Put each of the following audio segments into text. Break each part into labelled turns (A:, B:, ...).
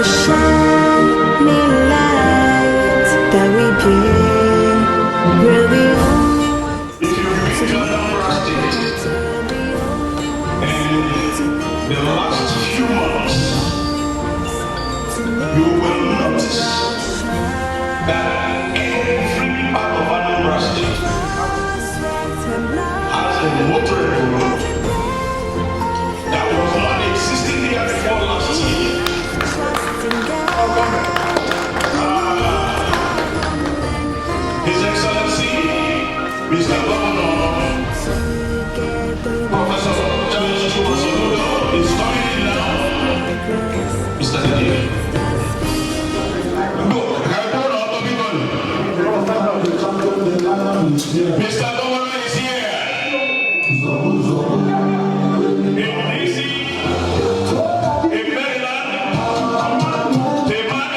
A: shining light that we give. We're the only ones.
B: If you reach Anambra State in the last few months, you will notice that every part of Anambra State has a motorable road that was not existing here before last year. His Excellency, Mr. Governor, Professor Charles Chukwuemeka is coming in now. Mr. Didier. Go, Mr. Governor is here. In DC, in Maryland, the man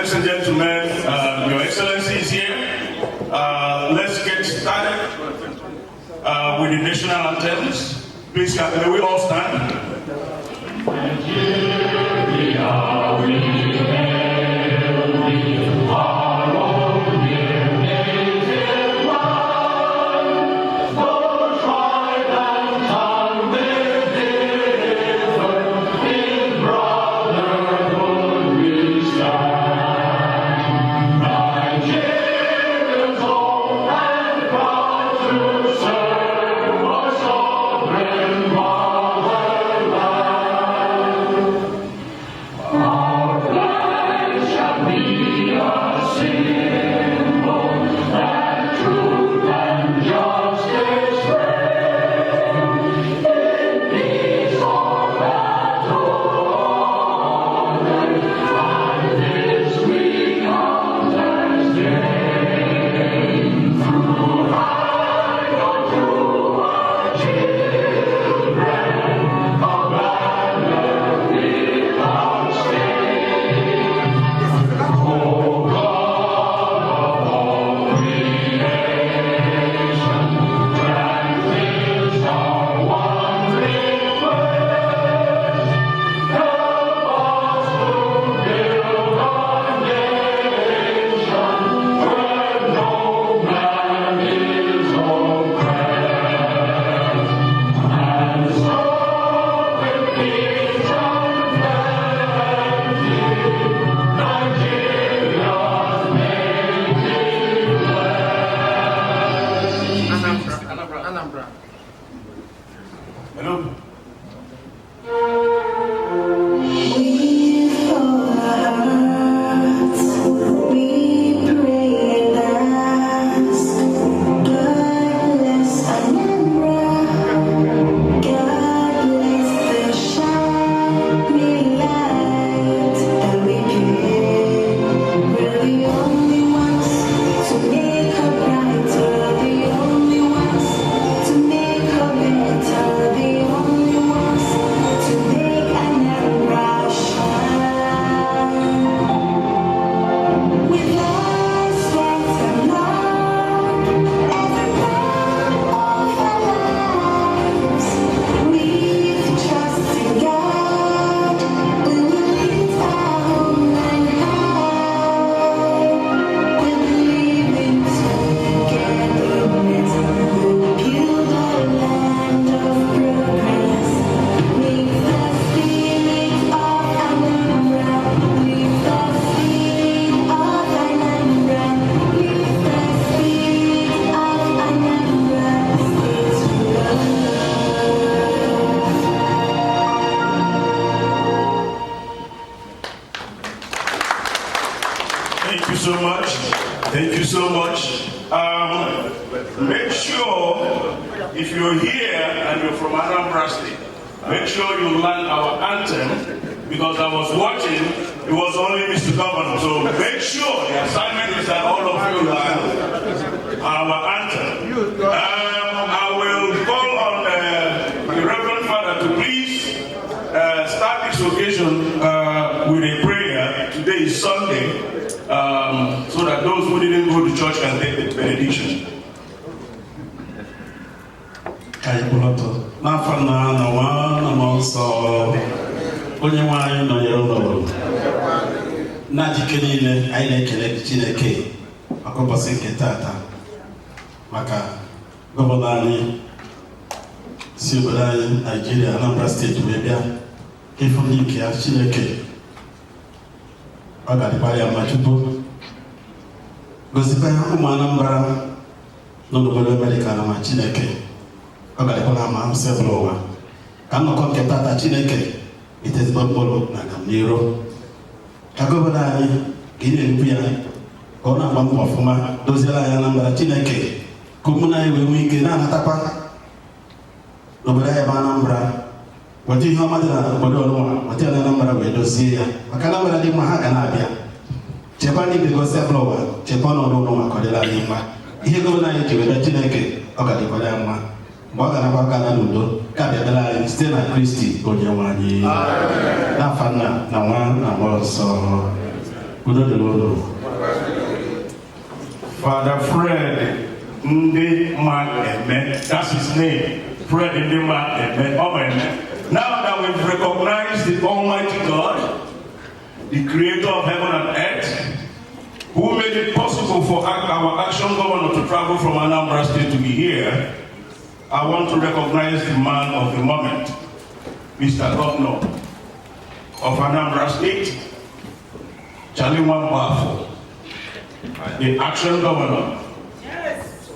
B: ladies and gentlemen, Your Excellency is here. Let's get started with the national anthems. Please, may we all stand? Nigeria, we hail thee, our own dear native land. Though tribe and tongue may differ, in brotherhood we stand. Nigerians old and proud to serve our sovereign motherland. Our flag shall be a symbol that truth and justice reign. In peace or battle honored, and this we contest gain. Through high or through our children, a banner without stain. O God of all creation, grant this our one request. Help us to build a nation where no man is oppressed. And so with peace and plenty, Nigeria's native land.
C: Anambra.
B: Hello.
A: With all our hearts, we pray and ask. God bless Anambra. God bless the shining light that we give. We're the only ones to make her brighter, the only ones to make her better, the only ones to make Anambra shine. With our strength and love, every part of our lives, with trust in God, we will lift our homeland high. We'll believe in togetherness, we'll build a land of progress. With the spirit of Anambra, with the spirit of Anambra, with the spirit of Anambra, stay
B: Thank you so much. Thank you so much. Make sure if you're here and you're from Anambra State, make sure you learn our anthem, because I was watching, it was only Mr. Governor. So make sure the assignment is that all of you learn our anthem. I will call on the Reverend Father to please start this occasion with a prayer. Today is Sunday, so that those who didn't go to church can take the benediction.
D: N'afọ nna na nwa na mmụọ nsọ, onye nwe anyị nọ ya ụlọ na jike niile anyị na-ekele Chineke maka ụbọchị nke tata, maka gọvanọ anyị si obodo anyị Naijiria Anambra steeti wee bịa ịfụ ndị nke ya Chineke. Ọ ga-adịkwara ya mma Chukwu gozikwa ụmụ Anambra nọ n'obodo Amerịka na ma Chineke. Ọ ga-adịkwara ma nsị bụrụ ụwa ka nnọkọ nke tata Chineke itezigbo mkpụrụ na agamnihu. Ka gọvanọ anyị ka ị na-ekwu ya ka ọ na-agba mbọ ọfụma doziere anyị Anambra Chineke, ka ụmụnne anyị wee nwee ike na-anatakwa n'obodo anyị bụ Anambra. Weta ihe ọma dị na obodo ọlụwa, weta ya na Anambra wee dozie ya, maka Anambra dị mma ha ga na-abịa. Chekwa ndị ga-egosi abụrụ ụwa, chekwa ọnọdụ ụlọ maka ọ dịla anyị mma. Ihe gọvanọ anyị ji weta Chineke ọ ga-adịkwara ya mma. Mgbe ọ ga-anakwa aka na n'udo ka bịadara anyị site na Kristi onye nwe anyị. N'afa Nna na Nwa na Mmụọ Nsọ.
B: Father Fred Ndema, that's his name. Fred Ndema. Now that we've recognized the Almighty God, the Creator of heaven and earth, who made it possible for our action governor to travel from Anambra State to be here, I want to recognize the man of the moment, Mr. Governor of Anambra State, Charlie Wambafo, the action governor. Yes.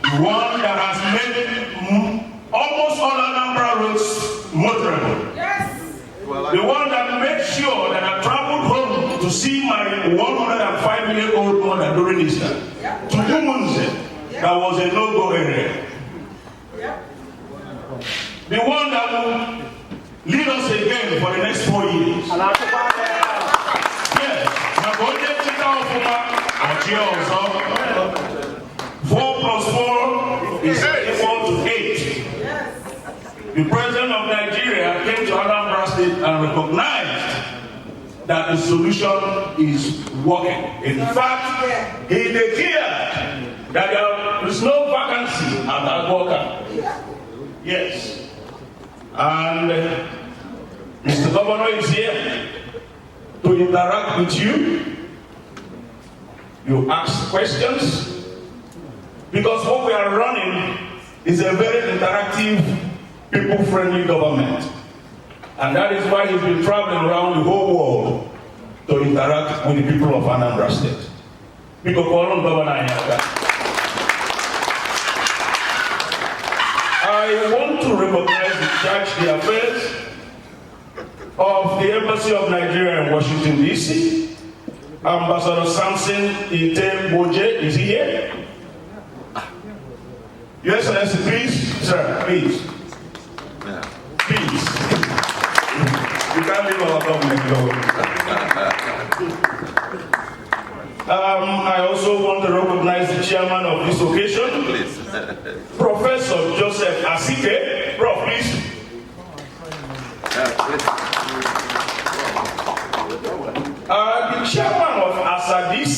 B: The one that has made almost all Anambra roads motorable. Yes. The one that made sure that I traveled home to see my 105-year-old mother during Easter. Yep. To Umunze, that was a no-go area. Yep. The one that will lead us again for the next 4 years. Yes. 4 plus 4 is equal to 8. The president of Nigeria came to Anambra State and recognized that the solution is working. In fact, he declared that there is no vacancy at Agboka. Yes. And Mr. Governor is here to interact with you. You ask questions, because what we are running is a very interactive, people-friendly government. And that is why he's been traveling around the whole world to interact with the people of Anambra State. Because I want to recognize the church, the affairs of the Embassy of Nigeria in Washington, D.C. Ambassador Samson Itemboje, is he here? Your Excellency, please, sir, please. Please. You can't leave our government alone. I also want to recognize the chairman of this occasion, Professor Joseph Asike. Prof, please. The chairman of ASADC,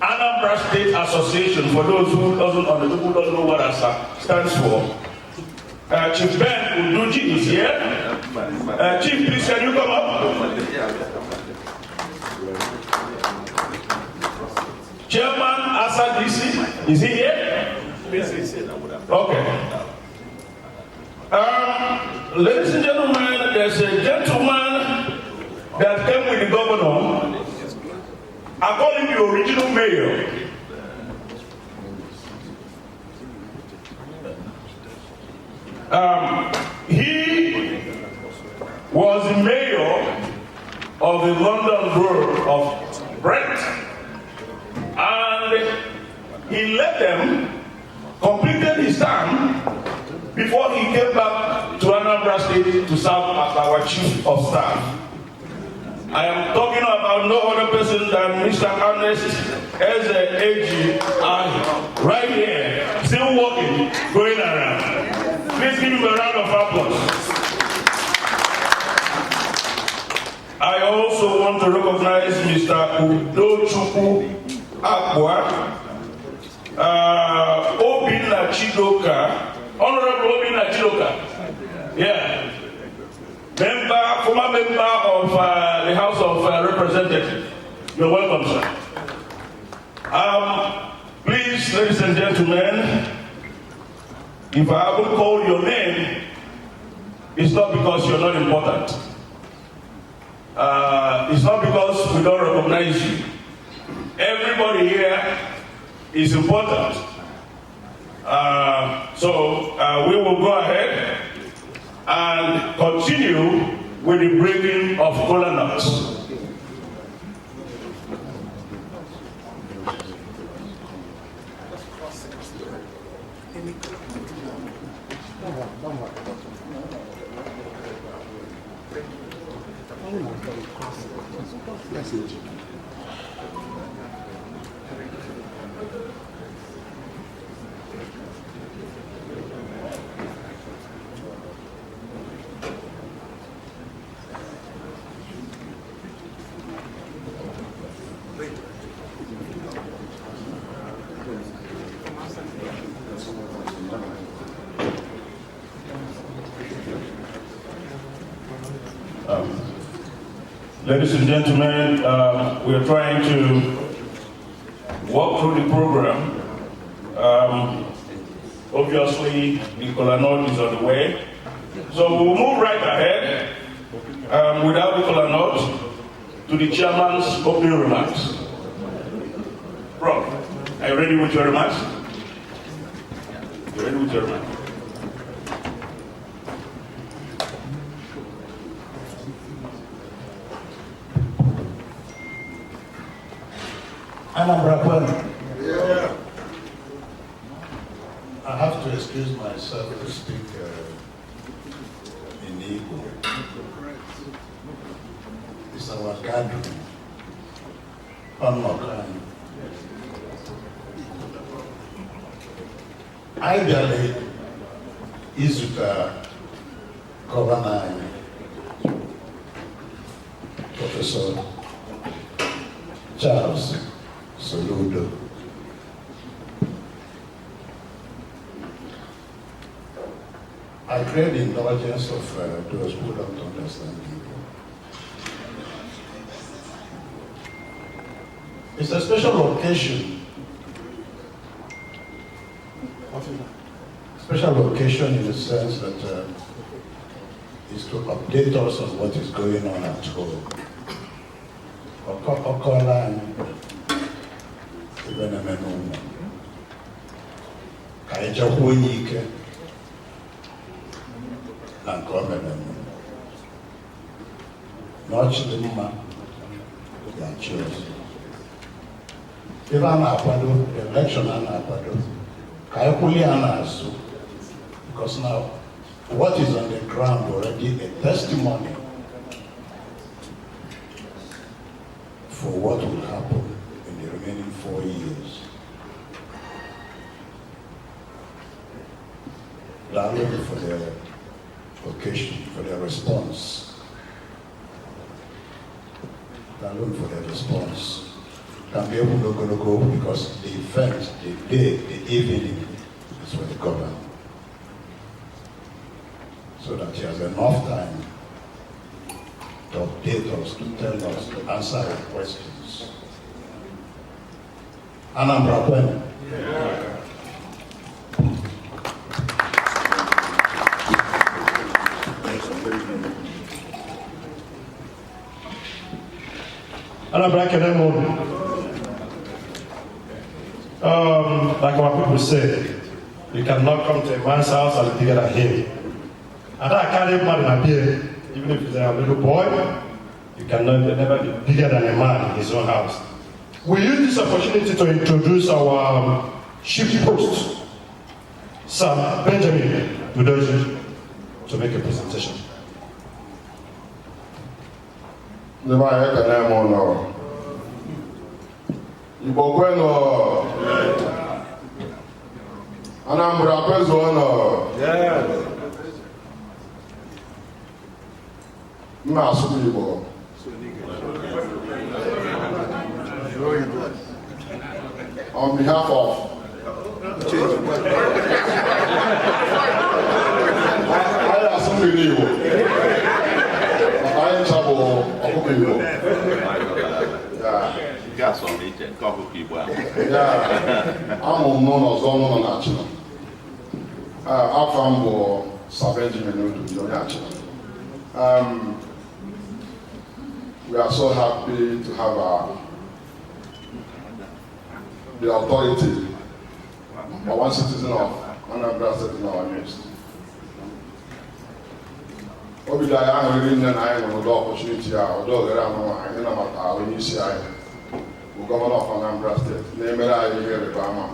B: Anambra State Association, for those who don't know what ASA stands for. Chief Ben Uduji is here. Chief, please, can you come up? Chairman ASADC, is he here? Okay. Ladies and gentlemen, there's a gentleman that came with the governor. I call him the original mayor. He was the mayor of the London borough of Brent, and he led them, completed his term before he came back to Anambra State to serve as our chief of staff. I am talking about no other person than Mr. Ernest Eze Eji Ahi, right here, still walking, going around. Please give him a round of applause. I also want to recognize Mr. Udochukwu Akwa, Obinna Chidoka, Honorable Obinna Chidoka, yeah, former member of the House of Representatives. You're welcome, sir. Please, ladies and gentlemen, if I haven't called your name, it's not because you're not important. It's not because we don't recognize you. Everybody here is important. So we will go ahead and continue with the breaking of kola nuts. Ladies and gentlemen, we are trying to walk through the program. Obviously, the kola nut is on the way. So we'll move right ahead without the kola nut to the chairman's opening remarks. Prof, are you ready with your remarks? You ready with your remarks?
C: Anambra, yeah. I have to excuse myself to speak in Igbo. It's our gathering. I bịara izute gọvanọ anyị, Prọfesọ Charles Soludo. I crave the indulgence of those who don't understand people. It's a special occasion. Special occasion in the sense that is to update us on what is going on at home. Okola Ibenemenuma. Kaijahuike. Nankomenemu. Nochidima. Yachos. If I'm Apado, the election I'm Apado. Kaikuli Anasu. Because now, what is on the ground already a testimony for what will happen in the remaining 4 years. Download for the occasion, for their response. Download for their response. Can be able to go because the event, the day, the evening is for the governor. So that he has enough time to update us, to tell us, to answer our questions. Anambra, when?
E: Anambra, like our people say, you cannot come to a man's house and be bigger than him. And I carry man in a beard, even if he's a little boy, you cannot never be bigger than a man in his own house. We use this opportunity to introduce our chief host, Sir Benjamin Budoji, to make a presentation.
F: Anambra Pezuano. Masubibo. On behalf of I assume you I am Sabo.
G: Gas on it, couple people.
F: Yeah, I'm known as Zono National. I'm from Benjamin National. We are so happy to have the authority of one citizen of Anambra State in our midst. Obidaya really didn't have the opportunity, although there are no matter when you see the governor of Anambra State, name it I hear the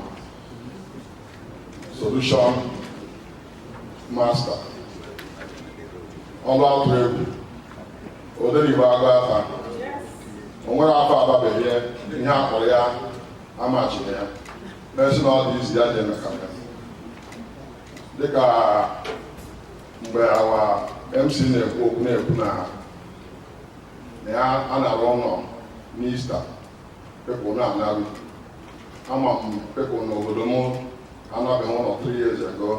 F: solution master. All out to Ode ni ba gba afa. Onwe afa aba be here, ihe akpọrọ ya amachi ya. Person all this ya dey na kaka. Dịka mgbe awa MC na-ekwu na ya a na-arụ ụlọ n'Easter, people na-anaghị. Ama m people n'obodo m anaghị ụlọ 3 years ago.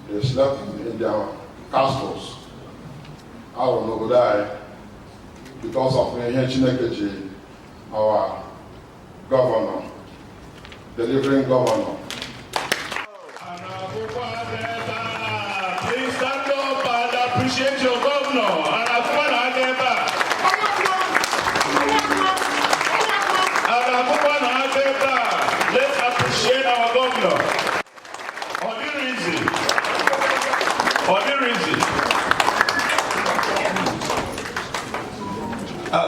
F: They slept in their castles. out of die because of ihe Chineke ji our governor, delivering governor.
B: Please stand up and appreciate your governor. Let's appreciate our governor.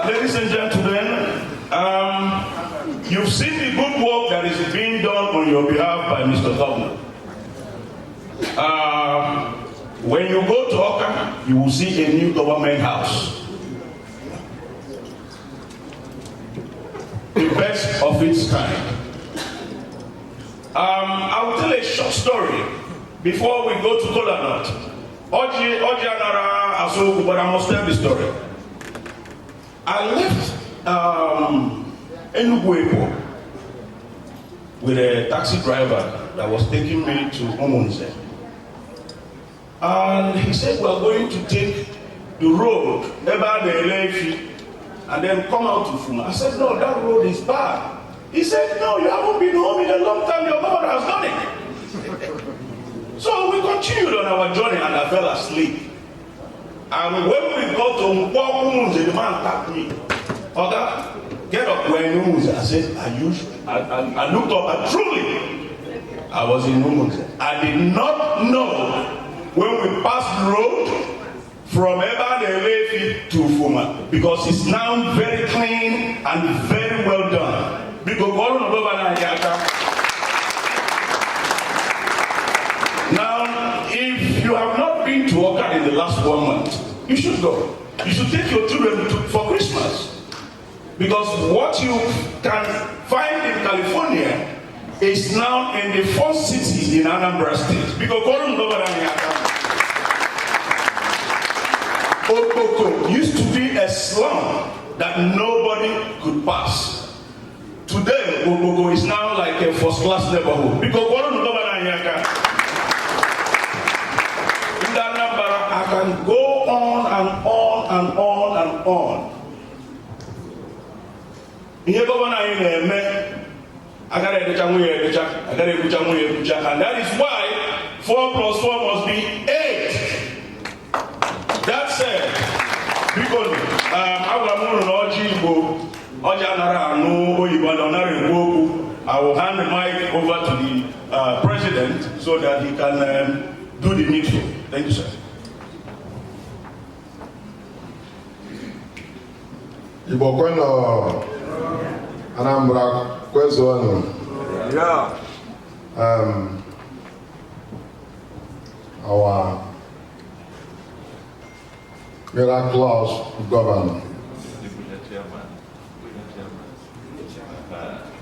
B: Ladies and gentlemen, you've seen the good work that is being done on your behalf by Mr. Governor. When you go to Oka, you will see a new government house. The best of its kind. I will tell a short story before we go to Kolanot. Oji Anara Asogu, but I must tell the story. I left Enugu Airport with a taxi driver that was taking me to Omunze. And he said, we are going to take the road, about the Elefi, and then come out to Fuma. I said, no, that road is bad. He said, no, you haven't been home in a long time, your God has done it. So we continued on our journey and I fell asleep. And when we got to Mpomunze, the man tapped me. Okay, get up when Umunze. I said, are you sure? I looked up and truly, I was in Umunze. I did not know when we passed the road from Elefi to Fuma, because it's now very clean and very well done. Now, if you have not been to Oka in the last 1 month, you should go. You should take your children for Christmas. Because what you can find in California is now in the first city in Anambra State. Because Okoko used to be a slum that nobody could pass. Today, Okoko is now like a first-class neighborhood. Because in Anambra, I can go on and on and on and on. And that is why 4 plus 4 must be 8. That said, because I will hand the mic over to the president so that he can do the needful. Thank you, sir.
F: Ibokweno Anambra kwezo.
B: Yeah.
F: Our miraculous governor.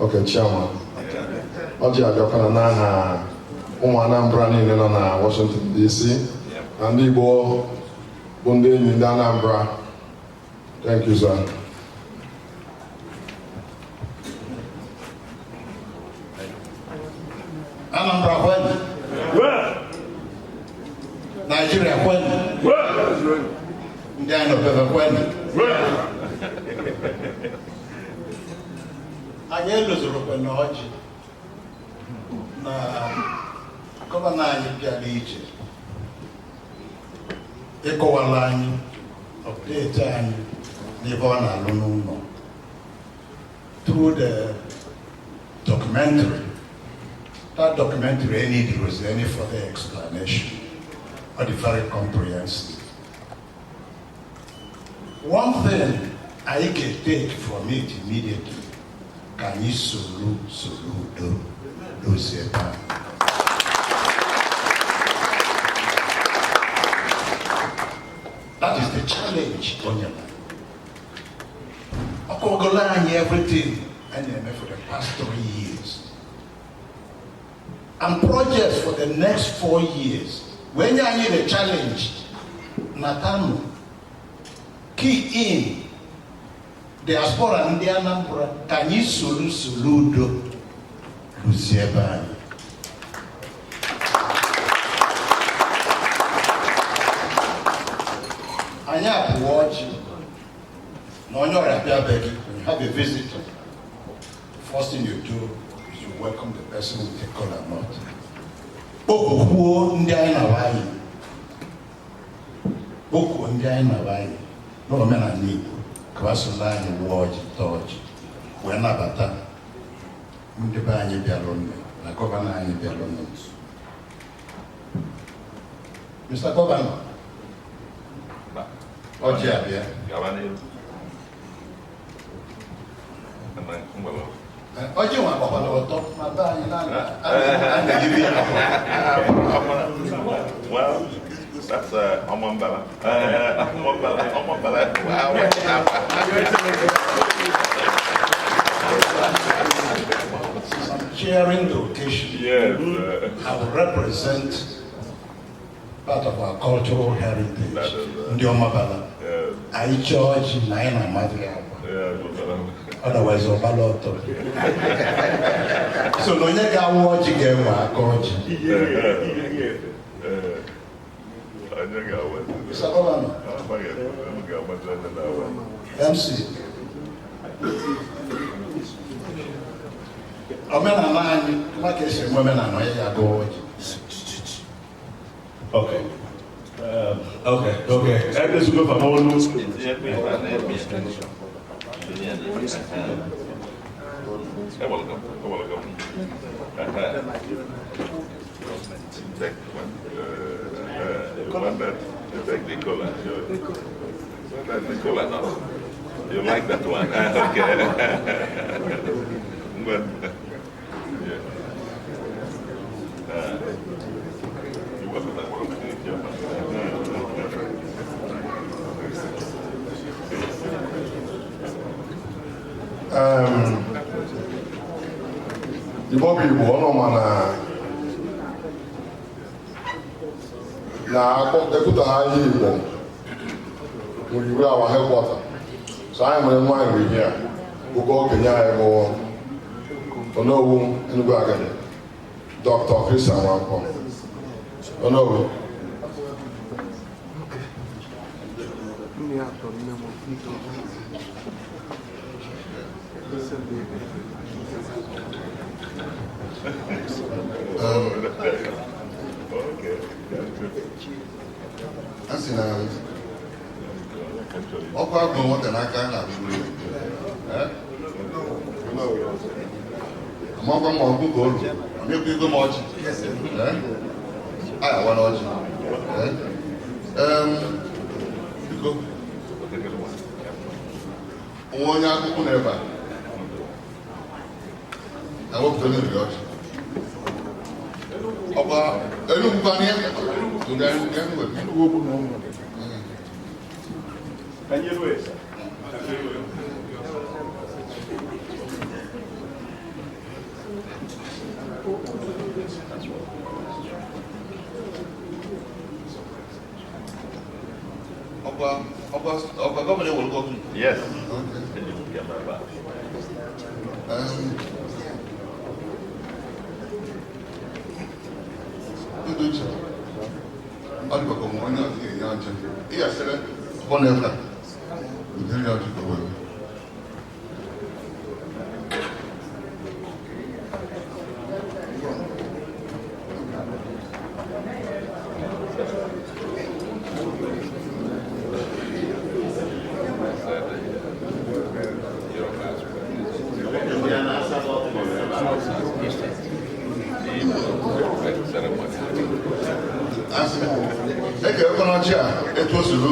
F: Okay, chairman. Oji Ajokana na Anambra niile nọ na Washington DC. And Igbo bụ ndị enyi ndị Anambra. Thank you, sir.
C: Anambra when?
B: Well.
C: Nigeria when?
B: Well.
C: Ndị anyị nọbebe when?
B: Well.
C: Anyị elozorokwe na ọjị na gọvanọ anyị bịara ije ịkọwala anyị update anyị n'ebe ọ na-alụ n'ụlọ through the documentary. That documentary any there was any further explanation or the very comprehensive. One thing I can take from it immediately, can you do that is the challenge on your life. Everything and for the past 3 years. And projects for the next 4 years. When you need a challenge, Natanu, key in diaspora and the Anambra, can you soludo Luciebani? I Anya to watch. No, you're a begging. When you have a visitor, the first thing you do is you welcome the person with a collar knot. Boko ndi anyị na-awaghị. Boko ndị anyị na-awaghị. N'omenala Igbo, ka ha soro anyị wuo ọjị, tọọ ọjị, wee nabata ndị be anyị bịara nne na gọvanọ anyị bịara nne. Mr. Governor, ọjị abịa. Ọjị nwa gbakwara ọtọ ma be anyị na-anaghị ya.
G: Well, that's Anambra.
C: I'm chairing the occasion.
G: Yes.
C: I will represent part of our cultural heritage. Ndi Omabala. I George Naina Madria. Otherwise, Obaloto. So, no, you can watch again, my coach. Mr. Governor, MC.
B: Okay. Okay. And this will go for all those.
G: Welcome. Take one that take the color. That's the color now. You like that one? Okay. But yeah. You work with that one.
F: The Bobby Bonoma na deputy high Igbo when you our headquarters. So I am in one here. We go Kenya Ebo Ono Enugu Agade. Dr. Christian Wampo. Ono.
H: Asị na ọkụ agụ nwata n'aka na-abụrụ amakwa ma ọgụ ka olu amekwa ego m ọchị ayawa n'ọchị biko onwe onye akụkụ n'ebe a na-ewepụta onye riri ọchị ọkwa enugwukwa n'ihe
B: Can you do it?
H: Governor will go to.
G: Yes.
H: Okay. Ọdún kọ̀kọ̀ mọ́ ní ọdún èyí ọjọ́. Ìyà sẹ́lẹ̀ ọ̀pọ̀lọ̀ ẹ̀fà. Ìdírí ọdún kọ̀wọ̀ ẹ̀fà. Eke ọkọnọchi a etu o suru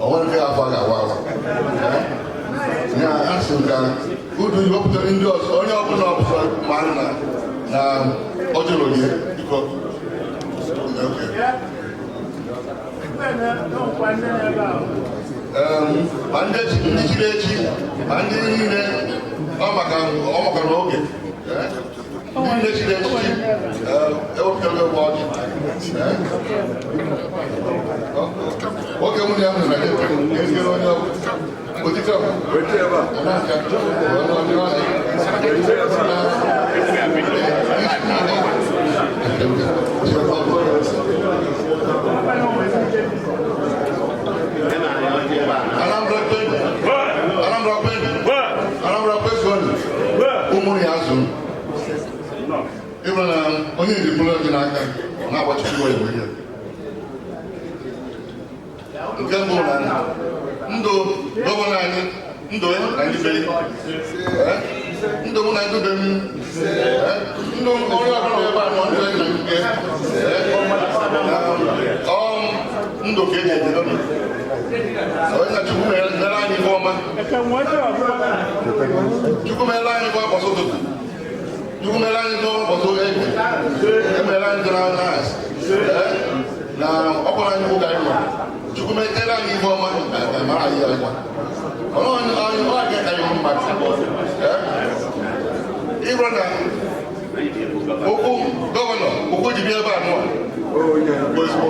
H: ọnwere nke afọ ga-awa awa ya asị ka udu wepụtara ndị ọzọ onye ọbụla ọbụla mara na ọjọọ gị biko ma ndị chiri echi ma ndị niile ọ maka n'oge ndị chiri echichi ewepụtara ebe ọjị oge nwunye ahụ na ezigara onye ọbụ otite
G: Can I
H: na-agbachikwuo ya ihe nke mbụ na ndụ gọvanọ anyị ndụ na ndị be ndụ mụ na ndị be m ndụ onye ọbụla ebe a nọ ndụ na nke ndụ ka eji ebido onye na Chukwu mere anyị ife ọma Chukwu mere anyị ife ụbọchị ụtụtụ Chukwu mere anyị ife ụbọchị ege emere anyị gara na ọkwara anyị bụ ka anyị nọ Chukwu metere anyị ife ọma mara anyị ya ọma ọ ga-eka ya mma ịbụrụ na okwu gọvanọ okwu ji bịa ebe a nụọ bụ ezigbo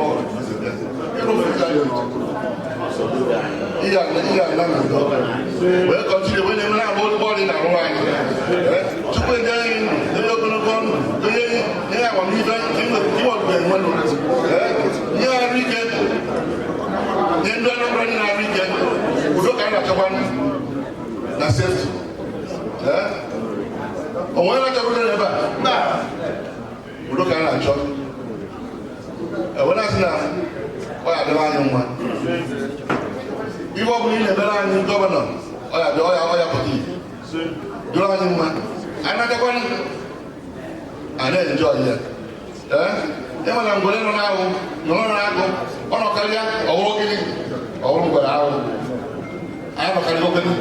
H: wee kọchiri wee na-eme na-abụ ụgbọ dị na arụ anyị Chukwu enye anyị onye ogologo ọnụ onye nye amamihe inwetube enwenụ nye arụ ike nye ndị Anambra ndị na-arụ ike udo ka a na-achọkwa na sefti onwe na-achọkwụdo n'ebe a udo ka a na-achọ enwe na-asị na ọ ya dịrị anyị mma ihe ọ bụla ị na-emere anyị gọvanọ ọ ya pụta ihe dịrị anyị mma anyị na-achọkwanụ a na-enjọ ihe ịma na ngwere nọ n'ahụ nọrọ n'agụ ọ nọkarịa ọwụrụ gịnị ọwụrụ ngwere ahụ anyị nọkarịa okenye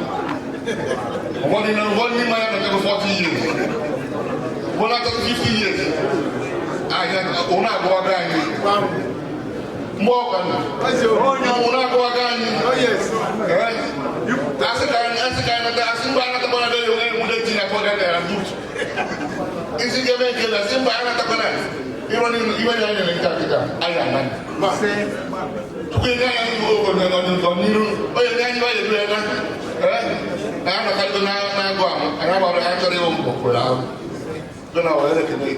H: ụfọdụ n'ime ya nọchago 40 years ụfọdụ achọgo 50 years anyị ụnụ agụwago anyị mgbe ọkwanụ ụnụ agụwago anyị asị ka anyị nata asị mgbe anyị natakwana dị onye nwude ji na fọdụ ya dut isi ga-eme nke na asị mgbe anyị natakwana iwe ya nyere nke akịka anyị anaghị Chukwu enye anyị ndị obodo n'iru onye nye anyị onye elu ya na na-anọkarịgo na-agụ ahụ anyị agbara ya chọrọ ịwụ mbọ kwere ahụ dị na were ekele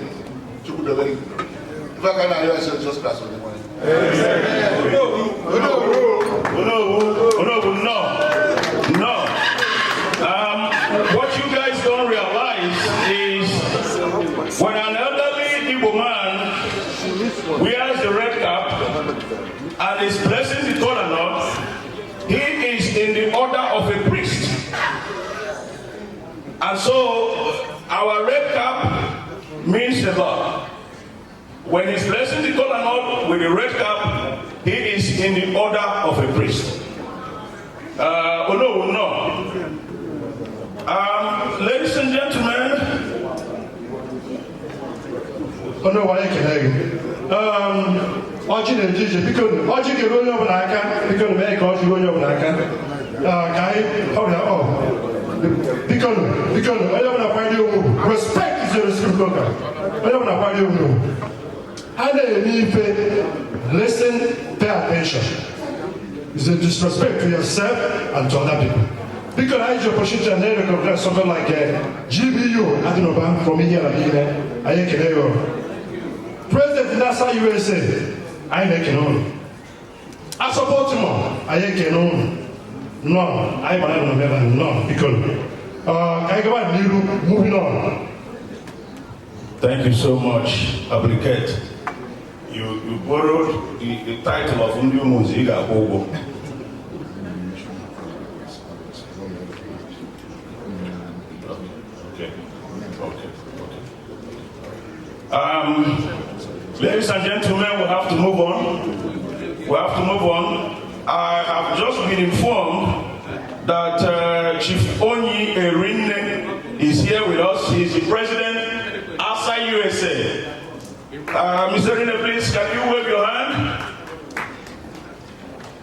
H: Chukwu dobe gị ife aka na-arịọ esi Jizọs Kraịst onye nwanyị
B: No. What you guys don't realize is when an elderly Igbo man wears the red cap and is blessing the kola, he is in the order of a priest. And so our red cap means the Lord. When he's blessing the kola with the red cap, he is in the order of a priest. Ladies and gentlemen, ọjị na-eje ije biko ọjị ga-eru onye ọbụla aka biko mee ka ọjị onye ọbụla aka ka anyị ọrịa biko onye ọbụla kwanye onwe respect is a reciprocal onye ọbụla kwanye onwe a na-eme ife listen pay attention is a disrespect to yourself and to other people. Because I just opportunity and then recognize something like GBU Adinoba from India and Ayekeneyo. President NASA USA, I make it on. I support him, Ayekenon. No, I don't know, no, because I go on, moving on. Thank you so much, Abriket. You borrowed the title of Undio Muziga Ogo. Ladies and gentlemen, we have to move on. I have just been informed that Chief Onyi Erinne is here with us. He is the president, ASA USA. Mr. Erinne, please, can you wave your hand?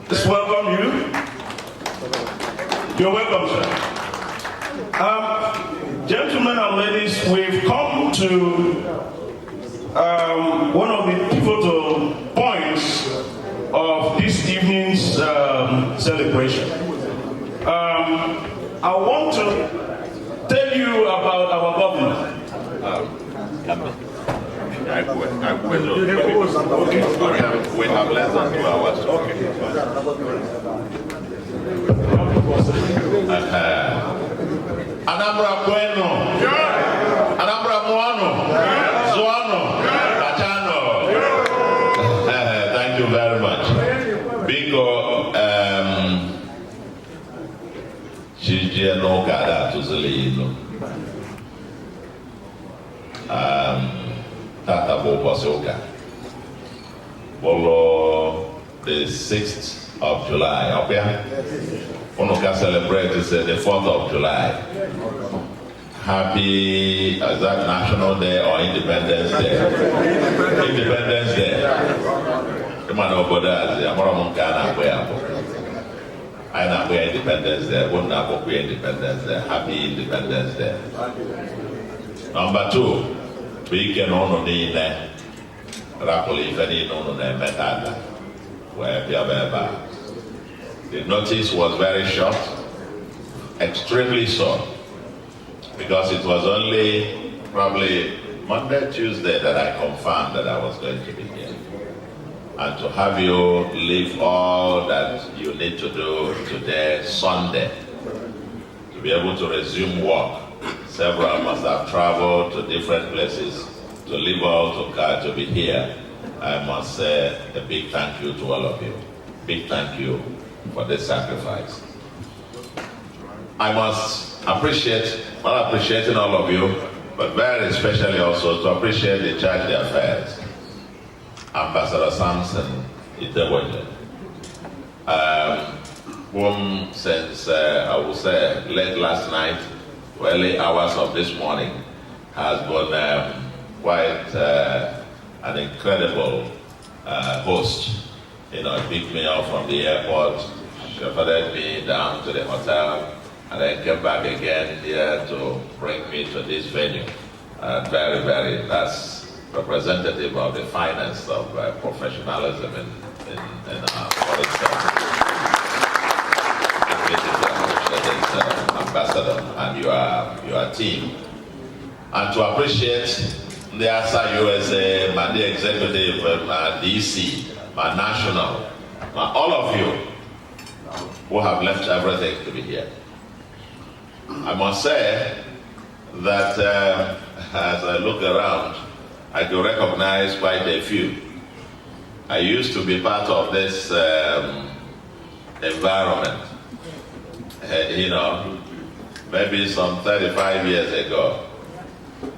B: Let's welcome you. You're welcome, sir. Gentlemen and ladies, we've come to one of the pivotal points of this evening's celebration. I want to tell you about our governor.
G: We have less than 2 hours.
H: Anambra Bueno, Anambra Moano, Zuano, Tachano.
G: Biko, Chijie no kada tuzulino. Tata Bobo Soka. Bolo the 6th of July. Okay? Unoka celebrate is the 4th of July. Happy, is that National Day or Independence Day? Independence Day. The man over there, the Amora Monkana, I know where Independence Day, wouldn't have Independence Day. Happy Independence Day. Number 2, we can only need rapidly if any no method where the notice was very short, extremely short, because it was only probably Monday, Tuesday that I confirmed that I was going to be here. And to have you leave all that you need to do today, Sunday, to be able to resume work. Several must have traveled to different places to leave all to be here. I must say a big thank you to all of you. Big thank you for this sacrifice. I must appreciate, well, appreciating all of you, but very especially also to appreciate the Church Affairs, Ambassador Samson Iteboje, whom since I would say late last night, early hours of this morning, has been quite an incredible host. You know, picked me up from the airport, shepherded me down to the hotel, and then came back again here to bring me to this venue. That's representative of the finest of professionalism in our foreign sector. Ambassador and your team. And to appreciate the ASA USA, my executive, my DC, my national, all of you who have left everything to be here. I must say that as I look around, I do recognize quite a few. I used to be part of this environment, you know, maybe some 35 years ago.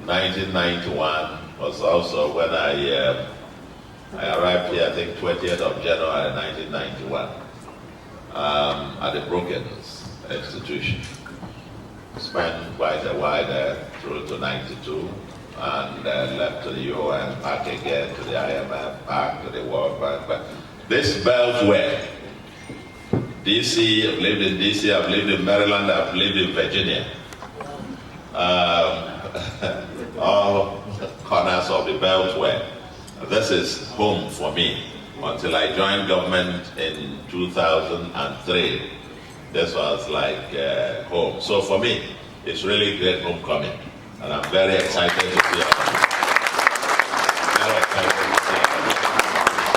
G: 1991 was also when I arrived here, I think 20th of January 1991, at the Brookings Institution. Spent quite a while there through to 92, and left to the UN, back again to the IMF, back to the World Bank. But this beltway, DC, I've lived in DC, I've lived in Maryland, I've lived in Virginia. All corners of the beltway. This is home for me until I joined government in 2003. This was like home. So for me, it's really great homecoming. And I'm very excited to see you. Very excited to see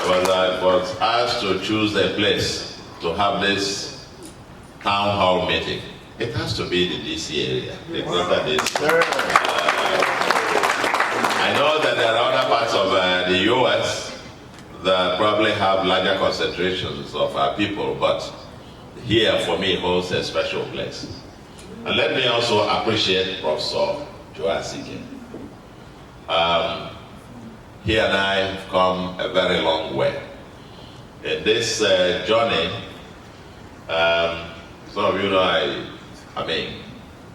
G: you. I was asked to choose a place to have this town hall meeting. It has to be the DC area, the greater DC. I know that there are other parts of the US that probably have larger concentrations of our people, but here for me holds a special place. And let me also appreciate Professor Joasike. He and I have come a very long way. In this journey, some of you know, I mean,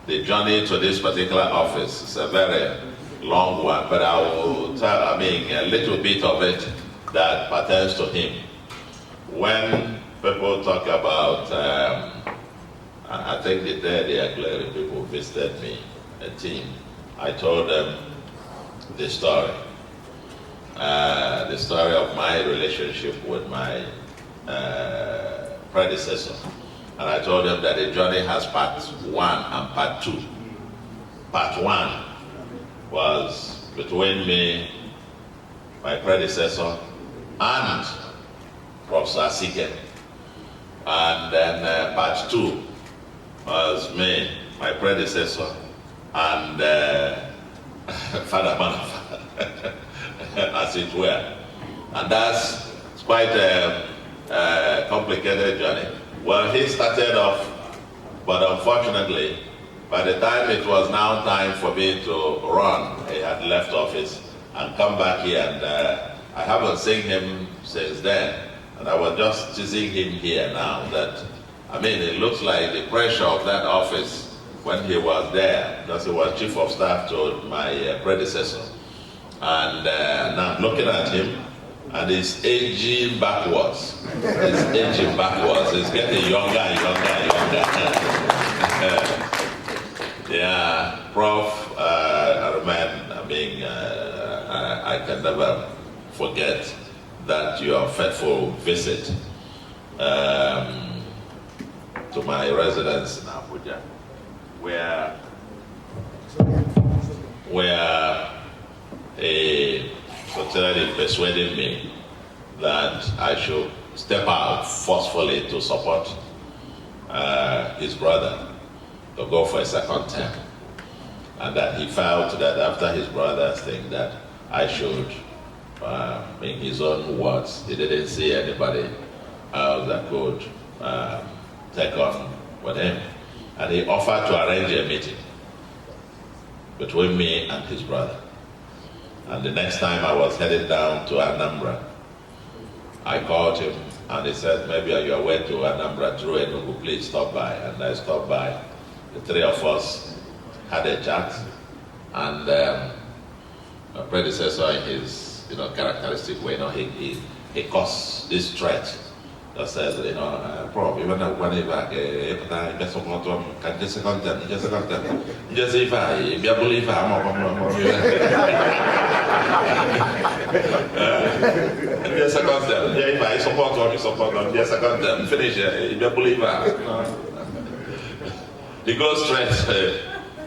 G: the journey to this particular office is a very long one, but I will tell, a little bit of it that pertains to him. When people talk about, I think the day they actually people visited me, a team, I told them the story of my relationship with my predecessor. And I told them that the journey has part 1 and part 2. Part 1 was between me, my predecessor, and Professor Asike. And then part 2 was me, my predecessor, and Father Manafa, as it were. And that's quite complicated journey. Well, he started off, but unfortunately, by the time it was now time for me to run, he had left office and come back here, and I haven't seen him since then. And I was just teasing him here now that, I mean, it looks like the pressure of that office when he was there, because he was chief of staff to my predecessor. And now I'm looking at him, and he's aging backwards. He's aging backwards. He's getting younger and younger and younger. Yeah, Prof, I can never forget that your faithful visit to my residence in Abuja, where Soterali persuaded me that I should step out forcefully to support his brother to go for a second term, and that he felt that after his brother's thing that I should, in his own words, he didn't see anybody else that could take on with him, and he offered to arrange a meeting between me and his brother. And the next time I was headed down to Anambra, I called him and he said, maybe on your way to Anambra through Enugu, please stop by. And I stopped by. The three of us had a chat, and my predecessor, in his characteristic way, he caused this threat that says, Prof, even when he back, just a content, just if I believe just a content, if I support them, just a content, finish it, if you believe he goes straight,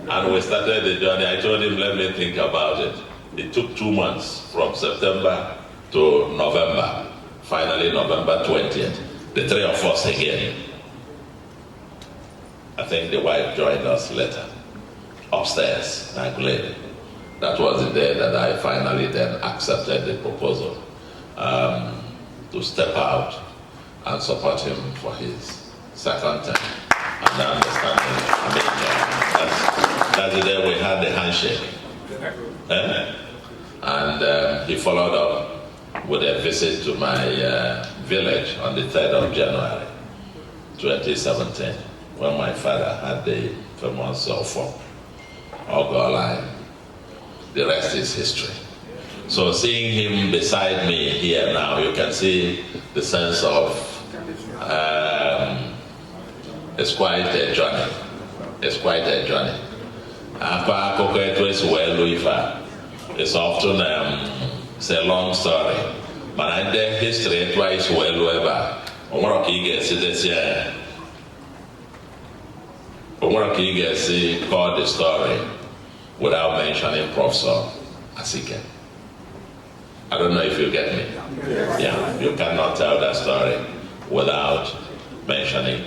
G: and we started the journey. I told him, let me think about it. It took 2 months, from September to November. Finally, November 20th, the three of us again. I think the wife joined us later, upstairs, Nagulede. That was the day that I finally then accepted the proposal to step out and support him for his second term. And I understand, that's the day we had the handshake. And he followed up with a visit to my village on the 3rd of January 2017, when my father had the famous Ofo line. The rest is history. So seeing him beside me here now, you can see the sense of it's quite a journey. It's quite a journey. It's often it's a long story, but in the history twice well ever. Called the story without mentioning Professor Asike. I don't know if you get me. Yeah, you cannot tell that story without mentioning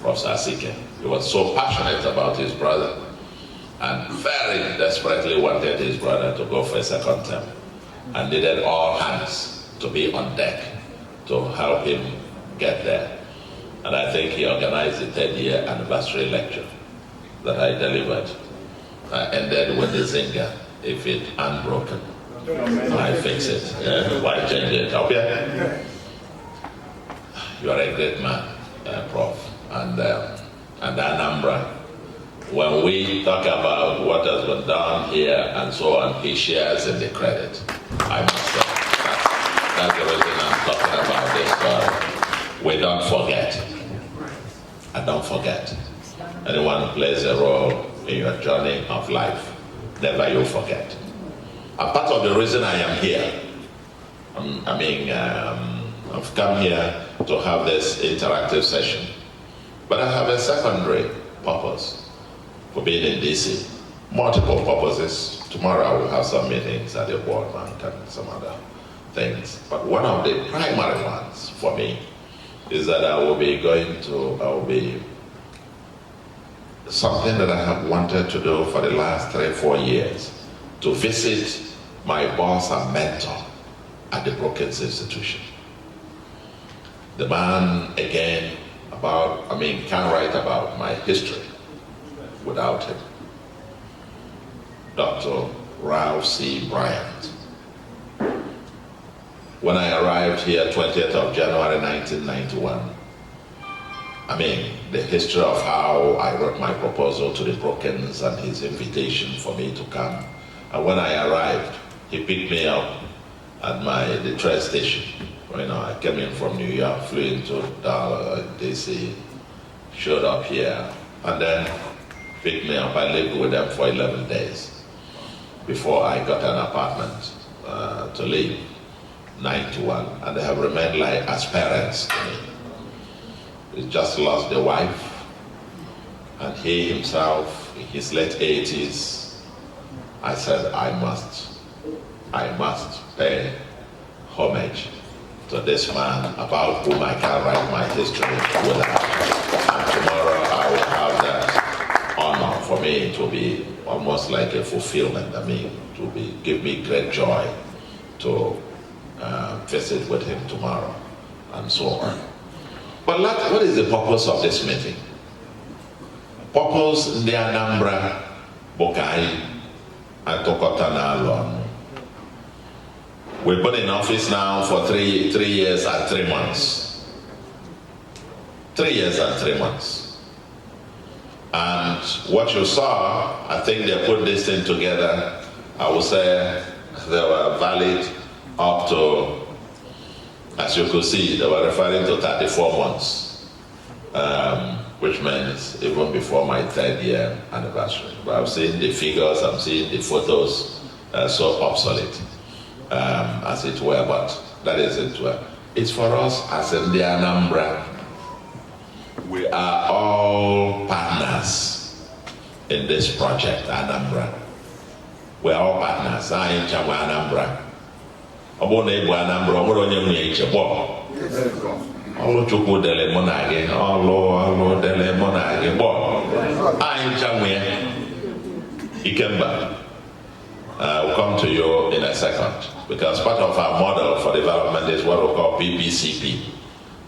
G: Professor Asike. He was so passionate about his brother and very desperately wanted his brother to go for a second term, and needed all hands to be on deck to help him get there. And I think he organized the 10th-year anniversary lecture that I delivered. I ended with the zinger, if it unbroken, I fix it. Yeah? Why change it? Okay? You are a great man, Prof. And Anambra, when we talk about what has been done here and so on, he shares in the credit. I must say, that's the reason I'm talking about this story. We don't forget. And don't forget. Anyone who plays a role in your journey of life, never you forget. A part of the reason I am here, I've come here to have this interactive session, but I have a secondary purpose for being in DC. Multiple purposes. Tomorrow I will have some meetings at the World Bank and some other things. But one of the primary ones for me is that I will be something that I have wanted to do for the last 3-4 years, to visit my boss and mentor at the Brookings Institution. The man, again, can't write about my history without him. Dr. Ralph C. Bryant. When I arrived here, 20th of January 1991, the history of how I wrote my proposal to the Brookings and his invitation for me to come. And when I arrived, he picked me up at the train station. I came in from New York, flew into DC, showed up here, and then picked me up. I lived with them for 11 days before I got an apartment to live, 91, and they have remained like as parents to me. He just lost a wife, and he himself, in his late 80s, I said, I must pay homage to this man about whom I can write my history without. And tomorrow I will have that honor. For me, it will be almost like a fulfillment. Give me great joy to visit with him tomorrow, and so on. But what is the purpose of this meeting? Purpose in the Anambra Bokai and Tokota Alon. We've been in office now for 3 years and 3 months. 3 years and 3 months. And what you saw, I think they put this thing together, I would say they were valid up to, as you could see, they were referring to 34 months, which means even before my 3rd year anniversary. But I've seen the figures, I'm seeing the photos, so obsolete, as it were, but that is it. It's for us as in the Anambra. We are all partners in this project, Anambra. We are all partners. I am Anambra. Anambra, Olu chukwu dele mụ na gị, ọlụ dele mụ na gị, anyị chanwe Ikemba. We'll come to you in a second, because part of our model for development is what we call PPCP,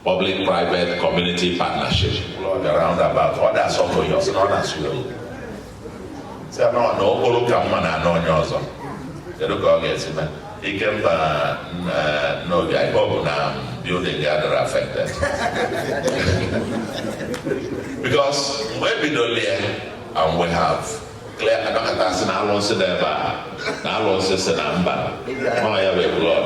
G: Public-Private Community Partnership. Around about what that's all going on, not as well. So no, Olu Kamma na no nyozo. You look all gets man. Ikemba no guy Bob na building the other affected. Because maybe no and we have clear I don't have to now say there but now say Anambra. Oh yeah, we blow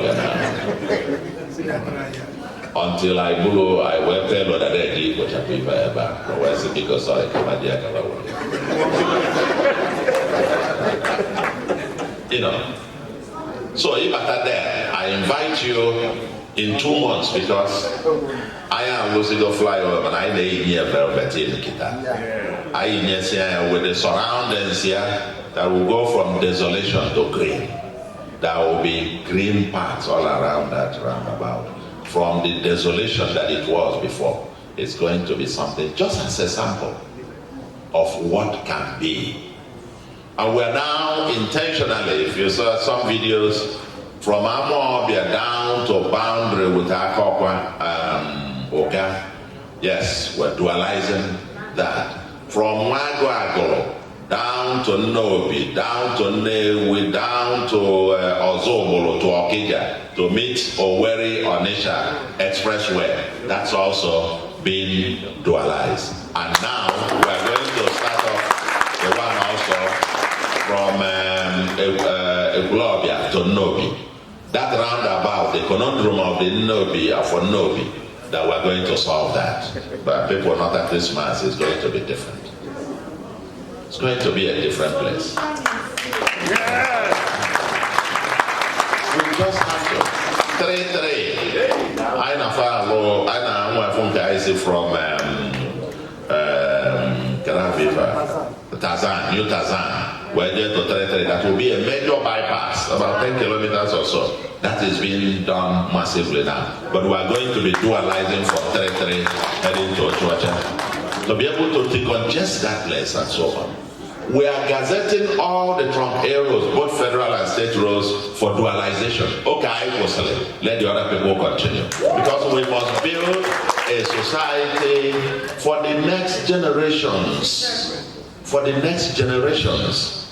G: until I blow I went there no that they did what people ever. No where's it because I come at the you know. So if after that, I invite you in 2 months, because I am losing to fly over and I lay here very better in Kita. I in here with the surroundings here that will go from desolation to green. There will be green parts all around that roundabout. From the desolation that it was before, it's going to be something just as a sample of what can be. And we're now intentionally, if you saw some videos, from Amobia down to boundary with Akokwa, Oga, yes, we're dualizing that. From Wagwagolo down to Nobi, down to Newi, down to Ozobolo, to Okija, to meet Oweri Onisha Expressway. That's also been dualized. And now we're going to start off the one also from Eglobia to Nobi. That roundabout, the conundrum of the Nobi for Nobi, that we're going to solve that. But people not at Christmas is going to be different. It's going to be a different place. Yeah. We just have to. 3-3. I know from guys from Tazan, New Tazan. We're going to 3-3. That will be a major bypass, about 10 kilometers or so. That is being done massively now. But we are going to be dualizing from 3-3 heading to Ochuacha to be able to decongest that place and so on. We are gazetting all the trunk areas, both federal and state roads, for dualization. Okay, let the other people continue. Because we must build a society for the next generations. For the next generations.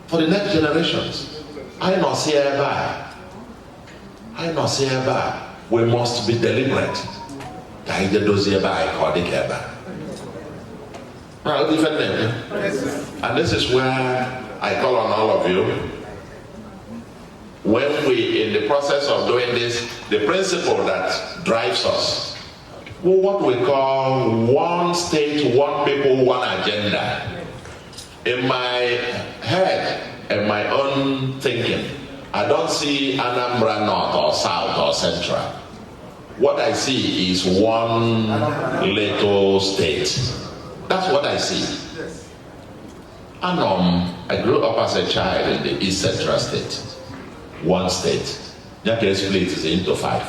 G: For the next generations. I not see ever. We must be deliberate. And this is where I call on all of you. When we, in the process of doing this, the principle that drives us, what we call one state, one people, one agenda. In my head and my own thinking, I don't see Anambra North or South or Central. What I see is one little state. That's what I see. I grew up as a child in the East Central State. One state. Nyake split is into 5.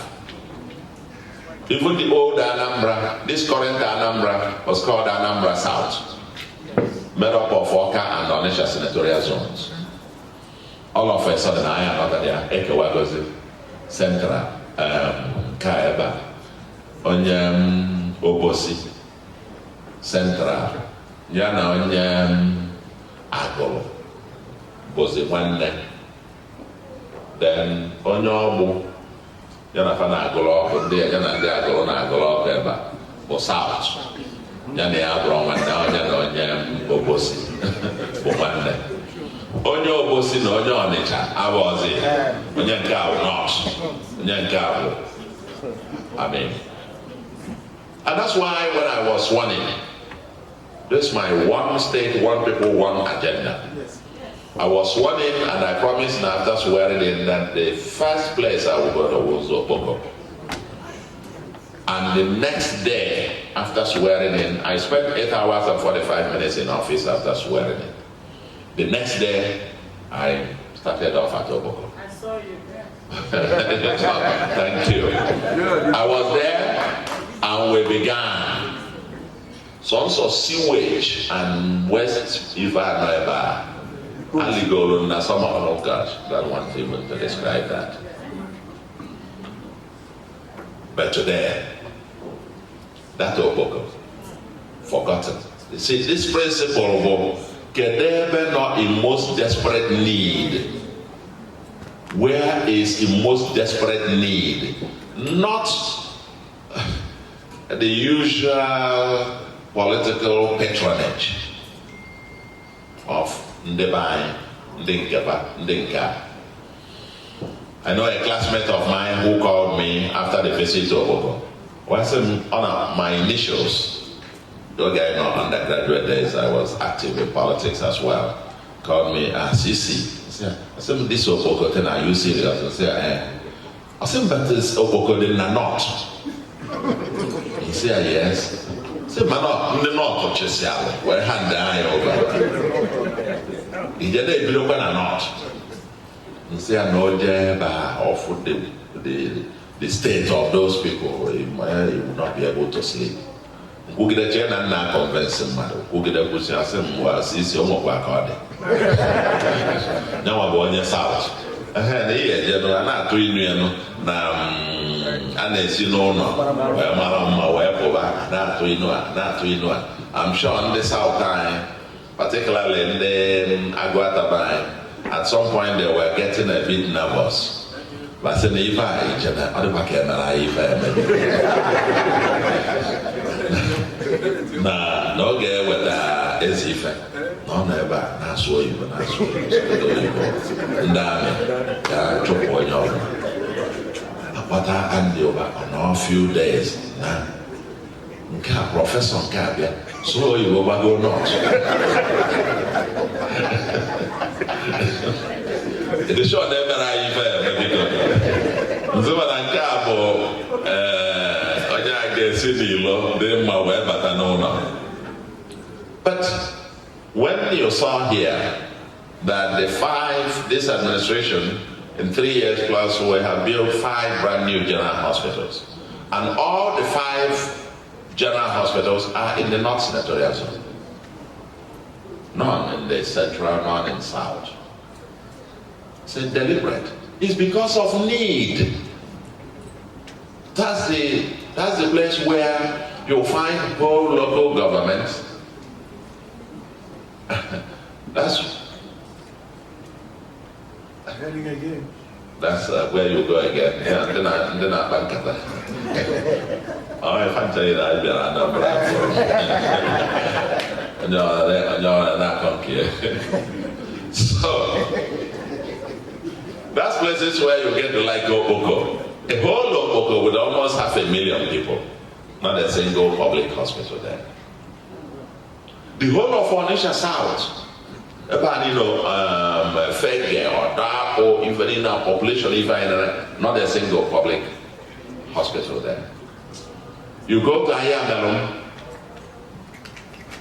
G: Even the old Anambra, this current Anambra was called Anambra South, made up of Oka and Onitsha senatorial zones. All of a sudden, I am not there. Ekewagozi, Central, Kaeba, Onyem, Obosi, Central, Yana Onyem, Agolo, Bozi Wande, then Onyobu, Yana Fana Agolo, Yana de Agolo, Agolo, Eba, Bo South, Yana Abron, and now Yana Onyem, Obosi, Wande. Onye Obosi na onye Onitsha abụọzi onye nke ahụ North, onye nke ahụ Amen. And that's why when I was sworn in, this is my one state, one people, one agenda. I was sworn in and I promised after swearing in that the first place I would go to was Opoko. And the next day after swearing in, I spent 8 hours and 45 minutes in office after swearing in. The next day, I started off at Oboko.
I: I saw you there.
G: Thank you. I was there and we began. Some of sewage and West Ivanova, Aligolo, and some of gosh, that one thing to describe that. But today, that Oboko, forgotten. You see, this principle of Kedebe not in most desperate need. Where is in most desperate need? Not the usual political patronage of Ndebai, Ndinkaba, Ndinka. I know a classmate of mine who called me after the visit to Oboko. Once on my initials, though in my undergraduate days, I was active in politics as well. Called me CC. I said, this Oboko thing, are you serious? I said, but this Oboko did not. He said, yes. I said, man, no, the north of Chesialo, where hand the eye over. He said, they look at not. He said, I know, of the state of those people, you would not be able to sleep. Who get a chain and not convince him, who get a push as him was his own work on it. Now I'm going south. I had here, general, not 3 million, and as you know, where Malama, where Poba, not 3 no. I'm sure in the south time, particularly in the Aguatabai, at some point they were getting a bit nervous. But I said, if I na n'oge weta ezi ife na ọ na-ebe a na-asụ oyibo ndị amị ga-achụpụ onye ọbụla akpata ndị ụba on few days na nke a prọfesọ nke a bịa sụọ oyibo gbago nọt ịdị shọ na-emere anyị ife emebigo nzụba na nke a bụ but when you saw here that this administration in 3 years plus we have built 5 brand new general hospitals, and all the 5 general hospitals are in the North Senatorial Zone. none in the central, none in south. It's deliberate. It's because of need. That's the place where you'll find whole local governments. That's where you go again. Yeah, then I bank at that. Oh, I can't tell you that I've been Anambra. And you're not come here. So that's places where you get to like Oko. A whole Oko with almost 500,000 people. Not a single public hospital there. The whole of Onitsha South, about Fege or Dark or even in our population, even not a single public hospital there. You go to Ayamelum,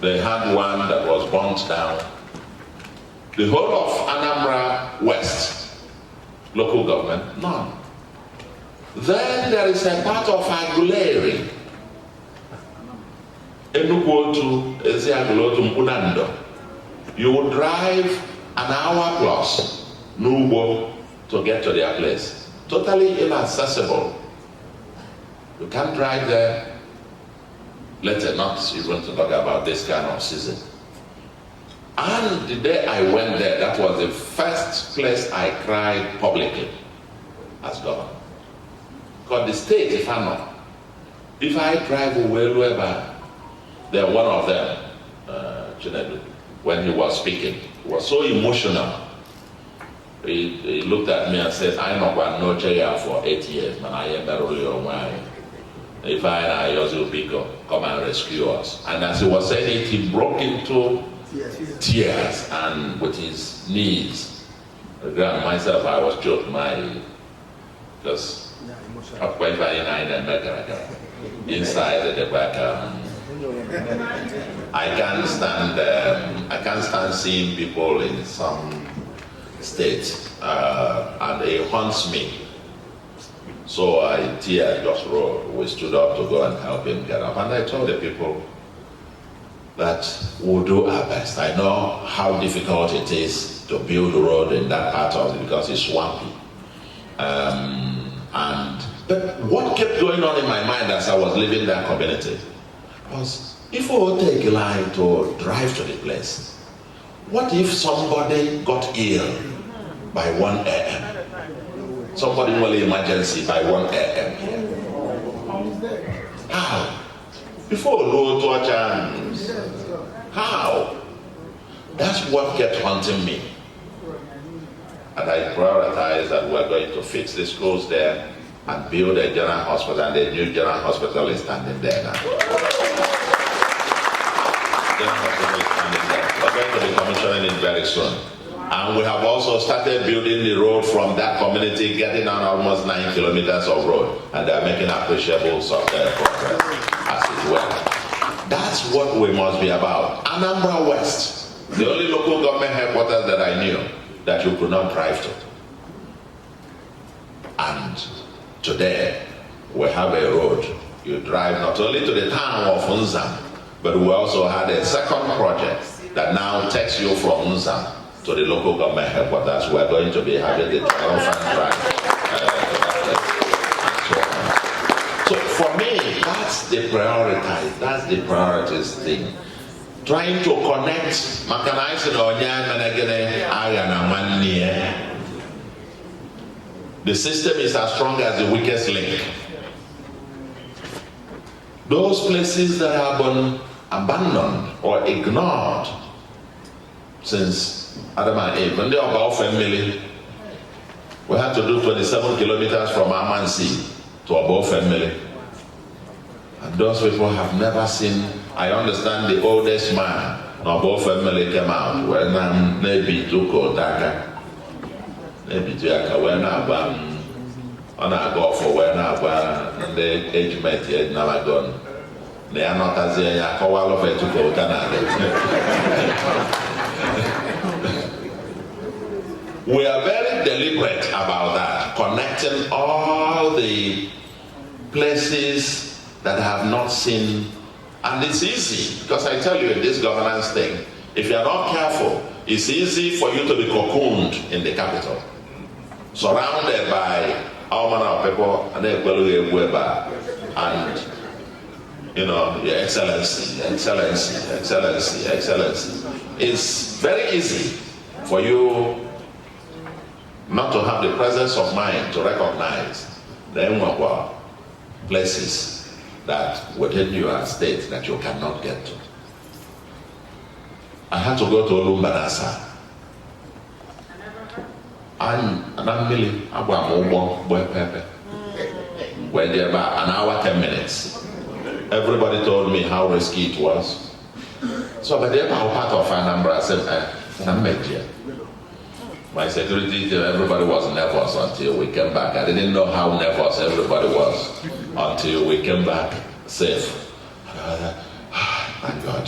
G: they had one that was burnt down. The whole of Anambra West, local government, none. Then there is a part of Aguleri. You would drive an hour plus to get to their place. Totally inaccessible. You can't drive there. Let's not even to talk about this kind of season. And the day I went there, that was the first place I cried publicly as governor. Because the state, if I drive away, then one of them, when he was speaking, he was so emotional. He looked at me and said, I know about no chair for 8 years, man. I am barely on wine. If I also come and rescue us. And as he was saying it, he broke into tears and with his knees. Myself, I was choked because I'm quite very inside the back. I can't stand seeing people in some states, and it haunts me. So tears just rolled. We stood up to go and help him get up, and I told the people that we'll do our best. I know how difficult it is to build a road in that part of it because it's swampy. But what kept going on in my mind as I was leaving that community was, if we will take a line to drive to the place, what if somebody got ill by 1 a.m.? Somebody will emergency by 1 a.m. How? Before low to a chance. How? That's what kept haunting me. And I prioritized that we're going to fix the schools there and build a general hospital, and the new general hospital is standing there now. General hospital is standing there. We're going to be commissioning it very soon. And we have also started building the road from that community, getting on almost 9 kilometers of road, and they're making appreciable progress as it were. That's what we must be about. Anambra West, the only local government headquarters that I knew that you could not drive to. And today, we have a road. You drive not only to the town of Unzam, but we also had a second project that now takes you from Unzam to the local government headquarters. We're going to be having the triumphant drive. So for me, that's the priorities thing. Trying to connect, the system is as strong as the weakest link. Those places that have been abandoned or ignored since Adam and Eve, when they are about family, we had to do 27 kilometers from Amansi to above family. And those people have never seen. I understand the oldest man, above family, came out when maybe took Daka. Maybe Jaka, when on a go for when the age met yet never gone. They are not as a call of it to go We are very deliberate about that, connecting all the places that have not seen. And it's easy, because I tell you, in this governance thing, If you're not careful, it's easy for you to be cocooned in the capital, surrounded by all manner of people, and you know, your excellency, excellency, excellency, excellency. It's very easy for you not to have the presence of mind to recognize the places that within your state that you cannot get to. I had to go to Olumbanasa. And I'm really about where there about an hour, 10 minutes. Everybody told me how risky it was. So by the part of Anambra, I said, I'm here. My security, everybody was nervous until we came back. I didn't know how nervous everybody was until we came back safe. Thank God.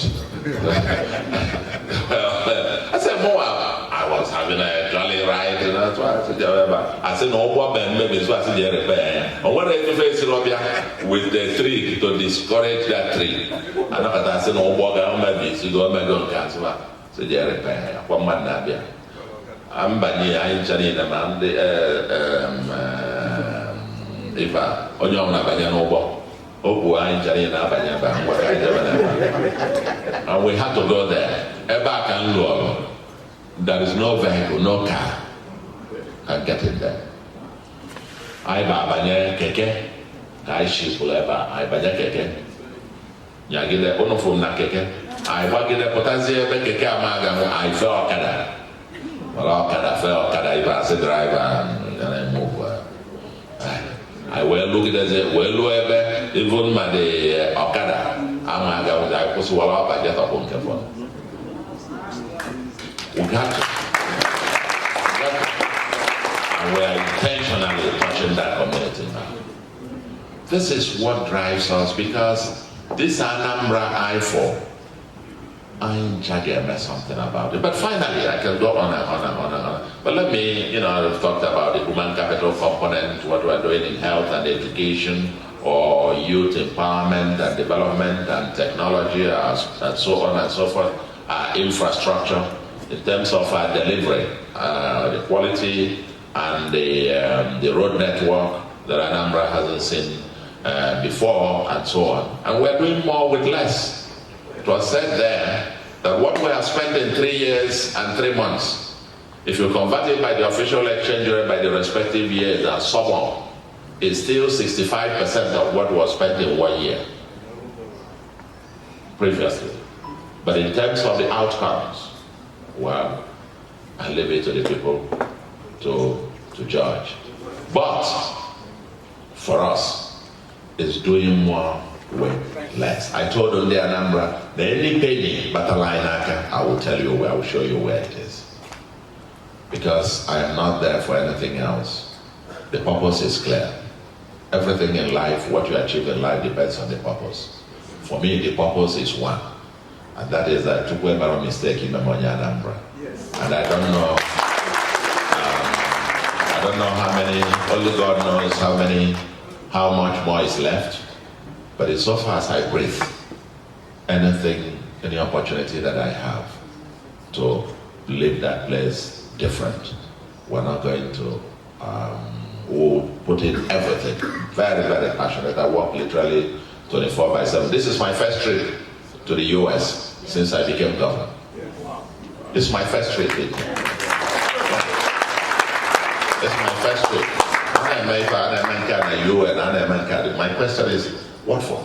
G: I said, I was having a jolly ride, and that's why I said, no, what maybe so I said, yeah, and what I face with the tree to discourage that tree. And I said, no, what maybe so go and cancel. So, yeah, repair. One man, Nabia. I'm Bani, I'm Janina, man, if I, on your Nabanya, and we had to go there. There is no vehicle, no car can get in there. I banya keke, I ship I banya keke. Yagile onofum na keke. I wagile potassium keke amaga. I fell okada. Well, okada fell okada. If I say driver and I move. I will look at it, well, even my Okada, Amaga, I was well up, I get up on California. We got to. And we are intentionally touching that community now. This is what drives us because this Anambra I4, I'm Jagger something about it. But finally, I can go on and on and on and on. But let me, I've talked about the human capital component, what we're doing in health and education, or youth empowerment and development and technology, and so on and so forth, infrastructure, in terms of our delivery, the quality and the road network that Anambra hasn't seen before, and so on. And we're doing more with less. It was said there that what we have spent in 3 years and 3 months, if you convert it by the official exchange rate by the respective years and so on, is still 65% of what was spent in 1 year previously. But in terms of the outcomes, well, I leave it to the people to judge. But for us, it's doing more with less. I told on the Anambra, the any penny Batalinaka, I will tell you where, I will show you where it is. Because I am not there for anything else. The purpose is clear. Everything in life, what you achieve in life depends on the purpose. For me, the purpose is one. And that is that to go about a mistake in Memoria Anambra. And I don't know how many, only God knows how much more is left. But it's so far as I breathe, any opportunity that I have to leave that place different, we're not going to, we'll put in everything. Very, very passionate. I work literally 24/7. This is my first trip to the US since I became governor. This is my first trip. This is my first trip. My question is, what for?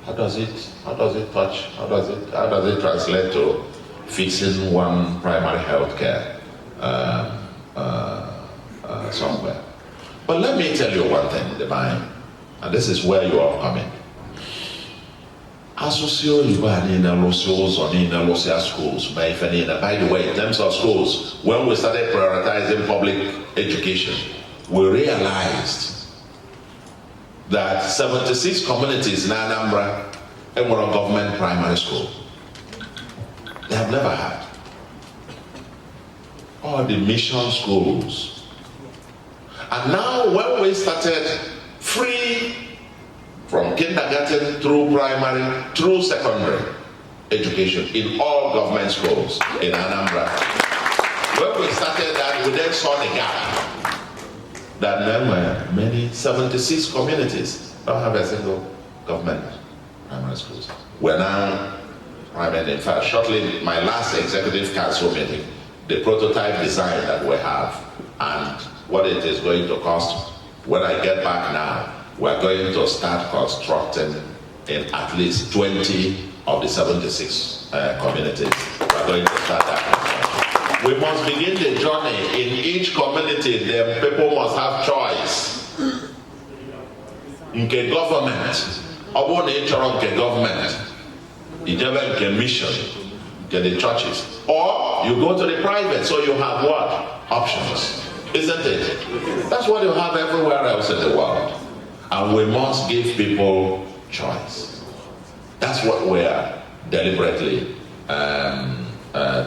G: How does it touch? How does it translate to fixing one primary health care somewhere? But let me tell you one thing, Divine, and this is where you are coming. Schools, by the way, in terms of schools, when we started prioritizing public education, we realized that 76 communities in Anambra and were a government primary school. They have never had. All the mission schools. And now when we started free from kindergarten through primary, through secondary, education in all government schools in Anambra. When we started that, we then saw the gap that there were many 76 communities don't have a single government primary schools. We're now, in fact, shortly, my last executive council meeting, the prototype design that we have and what it is going to cost. When I get back now, we're going to start constructing in at least 20 of the 76 communities. We're going to start that construction. We must begin the journey. In each community, the people must have choice. Nke government, upon nature of the government, the mission, the churches, or you go to the private, so you have what? Options. Isn't it? That's what you have everywhere else in the world. And we must give people choice. That's what we are deliberately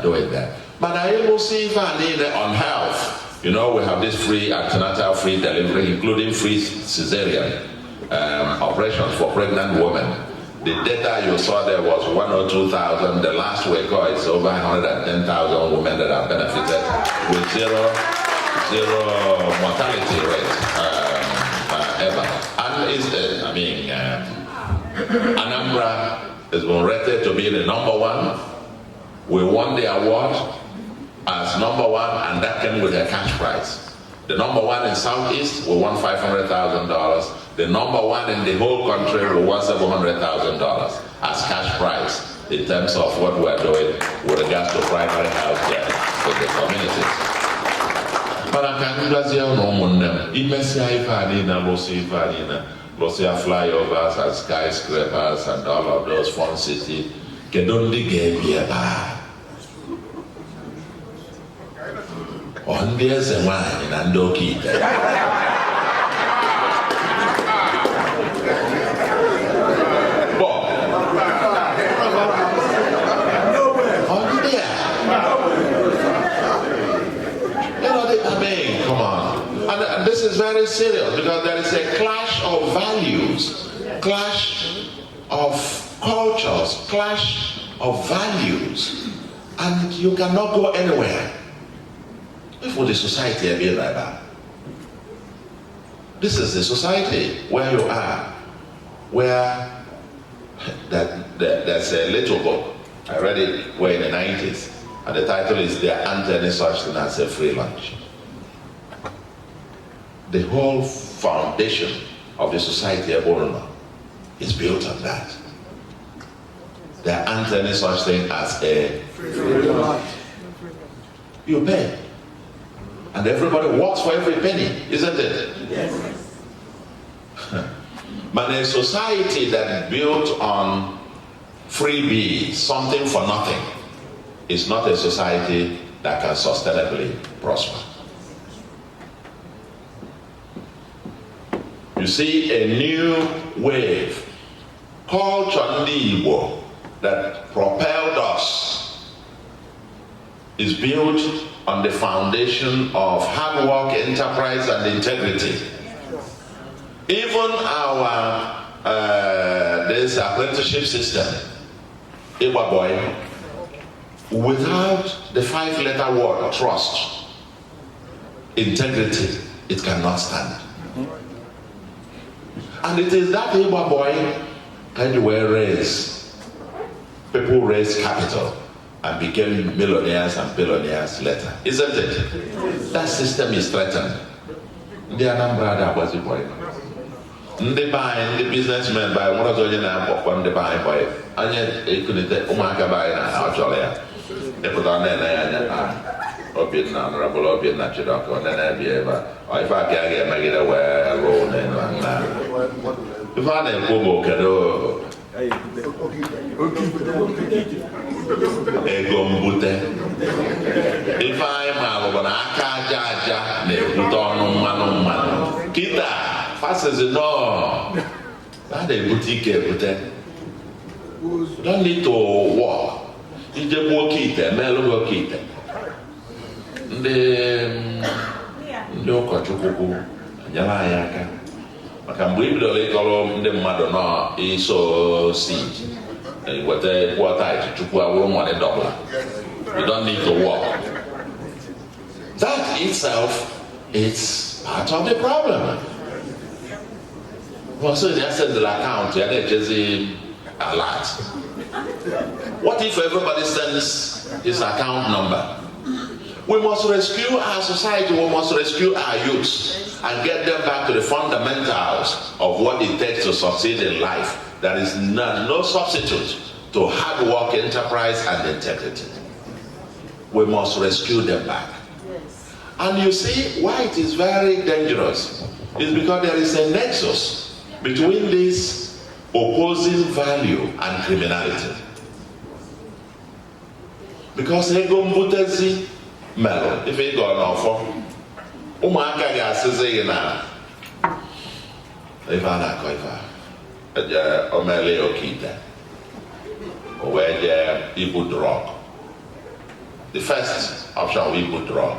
G: doing there. But I will see if I need on health. You know, we have this free antenatal, free delivery, including free cesarean operations for pregnant women. The data you saw there was 102,000. The last we got is over 110,000 women that have benefited with zero mortality rate ever. And Anambra has been rated to be the #1. We won the award as #1, and that came with a cash prize. The #1 in Southeast, we won $500,000. The #1 in the whole country, we won $700,000 as cash prize in terms of what we're doing with regards to primary health care for the communities. But I can't Lucia flyovers and skyscrapers and all of those fun cities. Can only get here. On there's a wine in Andoki. Come on. And this is very serious because there is a clash of values, clash of cultures, clash of values, and you cannot go anywhere before the society be like that. This is the society where you are, where there's a little book, I read it way in the 90s, and the title is "There Aren't Any Such Thing as a Free Lunch." The whole foundation of the society of Borno is built on that. There aren't any such thing as a free lunch. You pay. And everybody works for every penny, isn't it? Yes. But a society that is built on freebies, something for nothing, is not a society that can sustainably prosper. You see a new wave, culture Ndi Igbo, that propelled us, is built on the foundation of hard work, enterprise, and integrity. Even our this apprenticeship system, Igbo boy, without the 5-letter word trust, integrity, it cannot stand. And it is that Igbo boy kind of were raised. People raised capital and became millionaires and billionaires later, isn't it? That system is threatened. The Anambra was the boy. Ndị buy, ndị businessmen buy, one of those na ndị buy boy. Anya ekunite ụmụaka buy na achọrọ ya. Ịpụta na anya Obinna, Honorable Obinna Chidoko, then be ever. If I can't make it away, roll and if I didn't go, if I'm out of an Akaja, they put on man. Kita, fast as you know. That a boutique, don't need to walk. You just walk it, mellow walk it. Ndị ụkọchukwu nyere anyị aka maka mgbe ibidoro ịkọrọ ndị mmadụ nọ iso seed What I you don't need to work. That itself is part of the problem. So they send the account, they're just a lot. What if everybody sends his account number? We must rescue our society, we must rescue our youth and get them back to the fundamentals of what it takes to succeed in life. There is no substitute to hard work, enterprise, and integrity. We must rescue them back. And you see why it is very dangerous is because there is a nexus between this opposing value and criminality. Because ego mbutezi melo, if ego n'ofo, ụmụaka ga-asịzi gị na ife a na-akọ ife a omele okite o wee jee ibu drug. The first option we ibu drug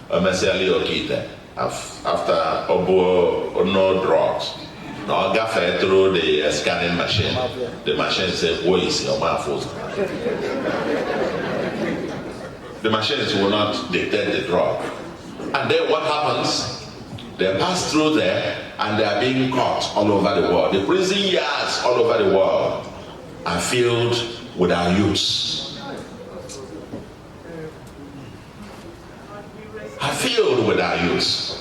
G: omesiali okite after obu no drugs. Now, gaffer through the scanning machine. The machine says, "Where is your mouth?" The machines will not detect the drug. And then what happens? They pass through there and they are being caught all over the world. The prison yards all over the world are filled with our youths. Are filled with our youths.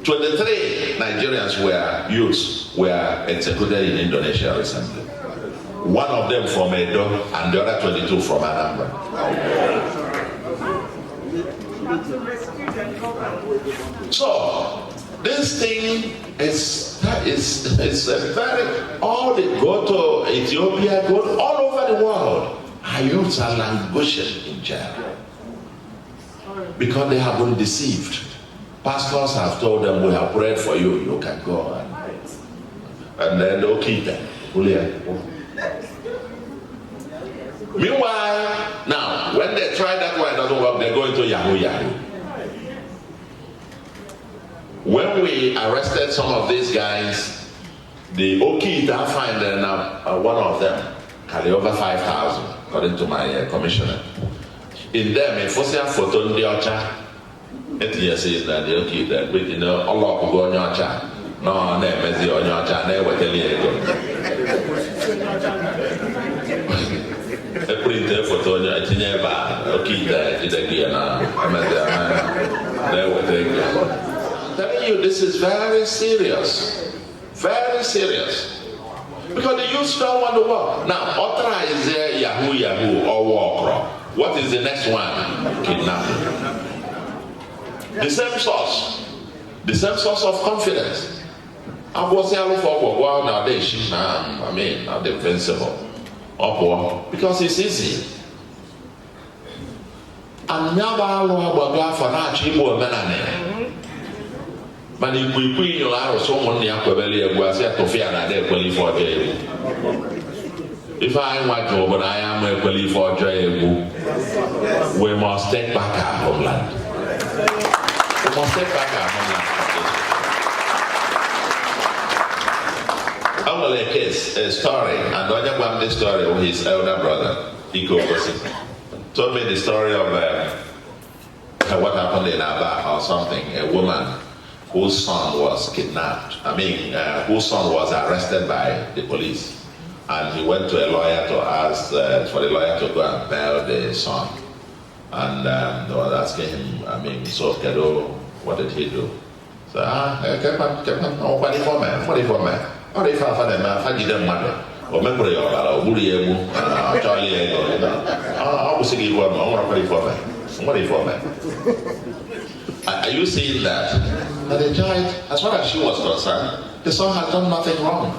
G: 23 Nigerians were executed in Indonesia recently. One of them from Edo and the other 22 from Anambra. So this thing is a very, all they go to Ethiopia, go all over the world. Our youths are languishing in jail because they have been deceived. Pastors have told them, we have prayed for you, you can go. And then they'll keep them. Meanwhile, now, when they try that one, it doesn't work, they go into Yahoo Yahoo. When we arrested some of these guys, the Okita find one of them carry over 5,000, according to my commissioner. In them, if you see a photo in the Ocha, yes, is that the Okita, but you know, Allah will go on your chat. No, name is on your chat, never tell you. A printer photo, I think never, Okita, it's again, never tell you. I'm telling you, this is very serious. Very serious. Because the youth don't want to work. Now, Otra is there, Yahoo Yahoo or Walker. What is the next one? Kidnapping. The same source. The same source of confidence. I was here for while nowadays. I mean, not defensible. Because it's easy. And now I will for that cheap woman. But if we put you out of someone near Quebelia, we are set to fear that they're equally for jail. If I want to, but I am equally for jail, we must take back our homeland. We must take back our homeland. I'm going to case a story, and I just want this story of his elder brother, Iko Kosi. Told me the story of what happened in Aba or something, a woman whose son was kidnapped. Whose son was arrested by the police. And he went to a lawyer to ask for the lawyer to go and bail the son. And they were asking him, so Kedo, what did he do? So, what if Are you seeing that? That the child, as far as she was concerned, the son has done nothing wrong.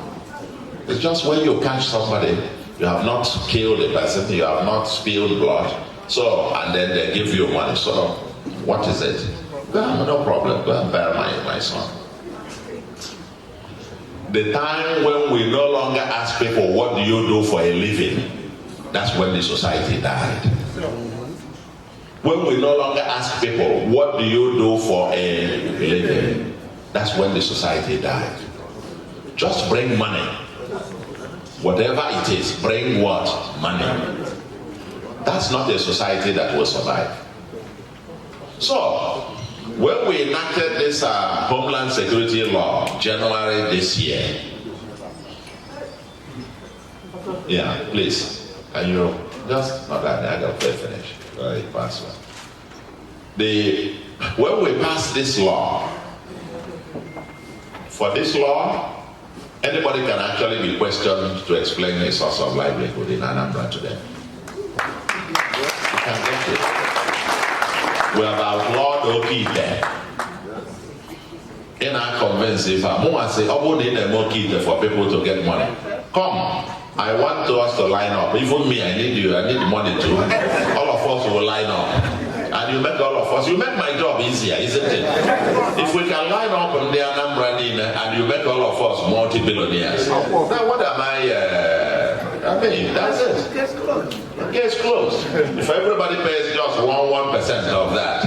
G: It's just when you catch somebody, you have not killed a person, you have not spilled blood, so, and then they give you money. So, what is it? Well, no problem, go and bear my son. The time when we no longer ask people, what do you do for a living? That's when the society died. When we no longer ask people, what do you do for a living? That's when the society died. Just bring money. Whatever it is, bring what? Money. That's not a society that will survive. So, when we enacted this Homeland Security Law, January this year, yeah, please, can you just, not that, I got to finish. When we passed this law, for this law, anybody can actually be questioned to explain a source of livelihood in Anambra today. You can get it. We have outlawed Okite. In our convince, if I'm going to say, Okite for people to get money. Come, I want us to line up. Even me, I need you, I need money too. All of us will line up. And you make all of us, you make my job easier, isn't it? If we can line up on the Anambra and you make all of us multi-billionaires, then what am I mean, that's it. Case closed. If everybody pays just 1% of that,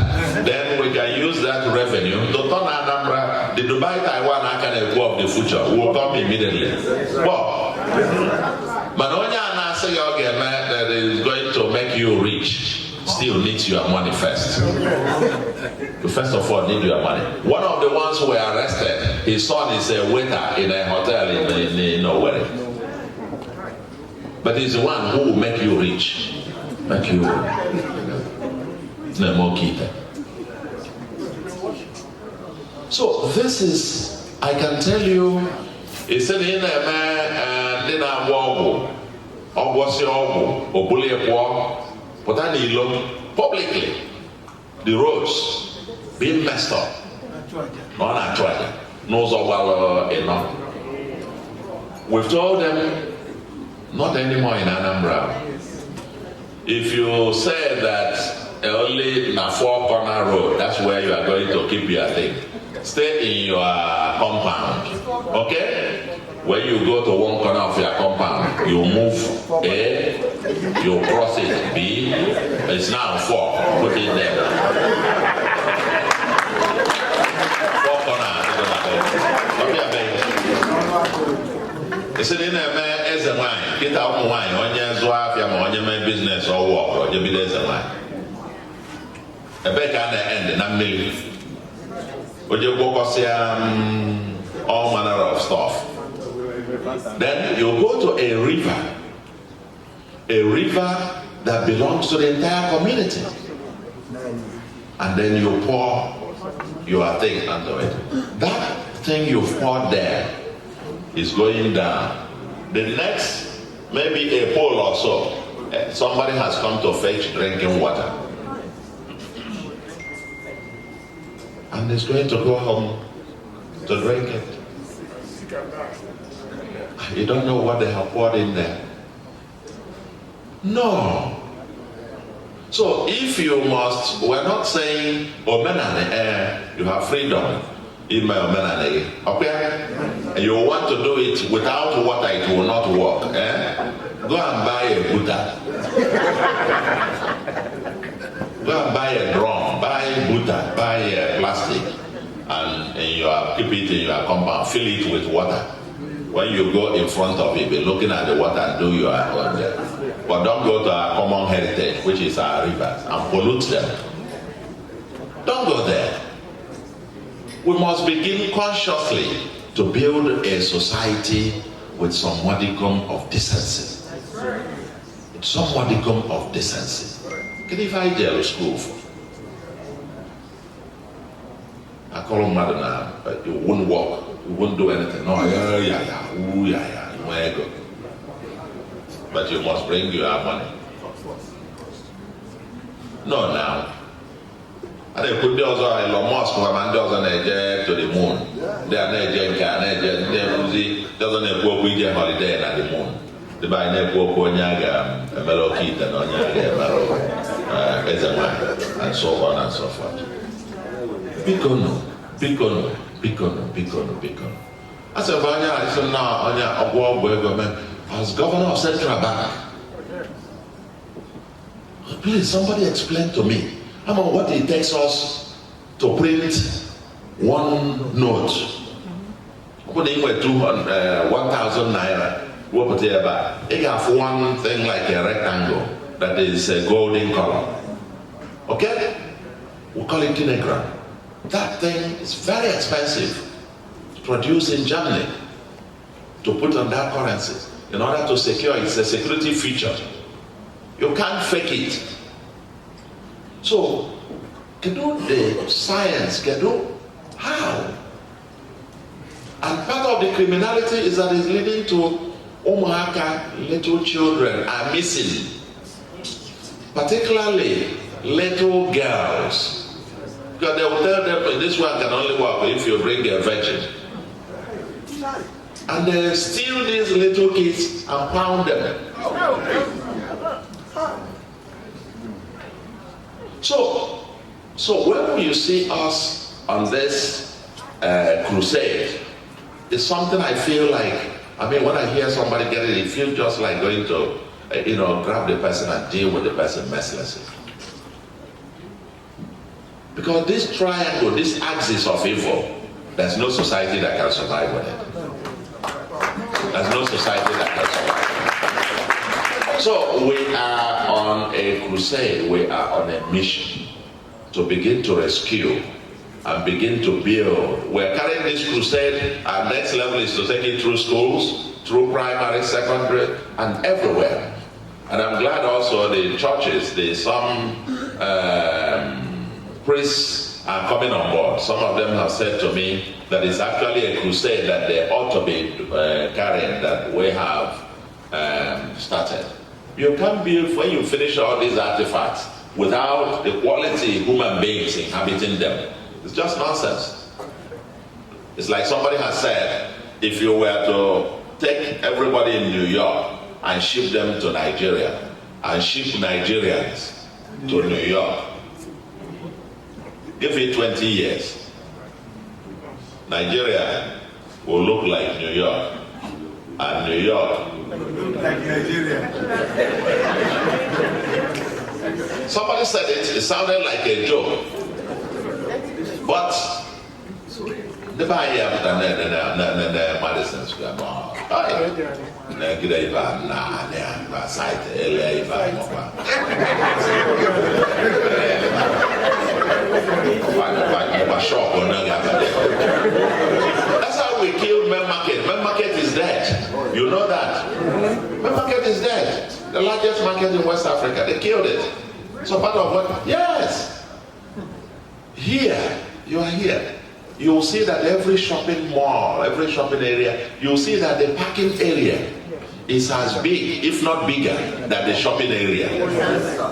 G: then we can use that revenue to turn Anambra, the Dubai Taiwan Akane of the future will come immediately. Well, Manonya Anase Yogeman that is going to make you rich still needs your money first. You first of all need your money. One of the ones who were arrested, his son is a waiter in a hotel in Owerri. But he's the one who will make you rich. Make you Nemokita. So this is, I can tell you, it's in a man and then I walk. Or was your or bully a walk. But I need look publicly the roads being messed up. Not actually. Knows about enough. We've told them not anymore in Anambra. If you say that only in a 4-corner road, that's where you are going to keep your thing. Stay in your compound. Okay? When you go to one corner of your compound, you move A, you cross it B, it's now 4, put it there. 4 corners. It's in a man as a wine, get out of wine, on your swap, your man business or walk, or you be as a wine. A better end and I'm million. Would you go all manner of stuff? Then you go to a river that belongs to the entire community, and then you pour your thing onto it. That thing you poured there is going down. The next, maybe a pole or so, somebody has come to fetch drinking water, and is going to go home to drink it. You don't know what they have poured in there. No. So if you must, we're not saying, you have freedom. Okay? And you want to do it without water, it will not work. Go and buy a Buddha. Go and buy a drum, buy a Buddha, buy a plastic, and you keep it in your compound, fill it with water. When you go in front of it, be looking at the water and do your own there. But don't go to our common heritage, which is our rivers, and pollute them. Don't go there. We must begin consciously to build a society with some modicum of decency. With some modicum of decency. Can you find jail school for? I call them mother now, but you wouldn't walk. You wouldn't do anything. No, where go? But you must bring your money. No, now. And they put those on Elon Musk, who are those on to the moon. They are not doesn't go with their holiday at the moon. The buy network on Yaga, a mellow kid, and on Yaga, and so on and so forth. Bikono. I said, Vanya, I said, now, on your government, as governor of Central Bank. Please, somebody explain to me what it takes us to print one note. Putting with 1,000 naira. What you have one thing like a rectangle that is a golden color. Okay? We call it kilogram. That thing is very expensive to produce in Germany to put on that currency in order to secure it. It's a security feature. You can't fake it. So, can do the science, can do how? And part of the criminality is that it's leading to Omahaka, little children are missing, particularly little girls. Because they will tell them this one can only work if you bring a virgin. And they steal these little kids and pound them. So when you see us on this crusade, it's something I feel like, when I hear somebody get it, it feels just like going to, grab the person and deal with the person mercilessly. Because this triangle, this axis of evil, there's no society that can survive with it. There's no society that can survive. So we are on a crusade, we are on a mission to begin to rescue and begin to build. We're carrying this crusade. Our next level is to take it through schools, through primary, secondary, and everywhere. And I'm glad also the churches, some priests are coming on board. Some of them have said to me that it's actually a crusade that they ought to be carrying, that we have started. You can't build, when you finish all these artifacts, without the quality human beings inhabiting them. It's just nonsense. It's like somebody has said, if you were to take everybody in New York and ship them to Nigeria, and ship Nigerians to New York, give it 20 years, Nigeria will look like New York, and New York will look like Nigeria. Somebody said it sounded like a joke, but the buyer and the medicines were more. That's how we killed Men Market. Men Market is dead. You know that. Men Market is dead. The largest market in West Africa. They killed it. So part of what? Yes. Here, you are here. You will see that every shopping mall, every shopping area, you will see that the parking area is as big, if not bigger, than the shopping area.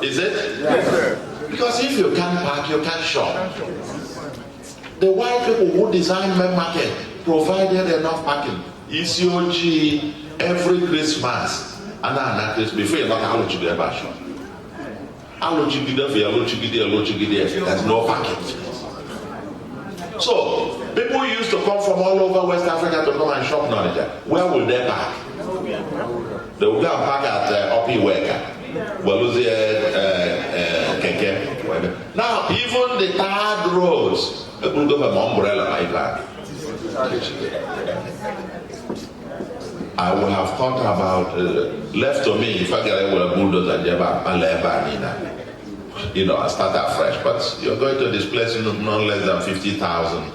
G: Is it? Yes, sir. Because if you can't park, you can't shop. The white people who designed Men Market provided enough parking. ECOG every Christmas. And before you knock out to the shop. There's no parking. So, people used to come from all over West Africa to come and shop Nigeria. Where will they park? They will go and park at Opiweka. Now, even the tarred roads, people go from umbrella my back. I would have thought about, left to me, if I get a bulldozer and I start afresh. But you're going to displace no less than 50,000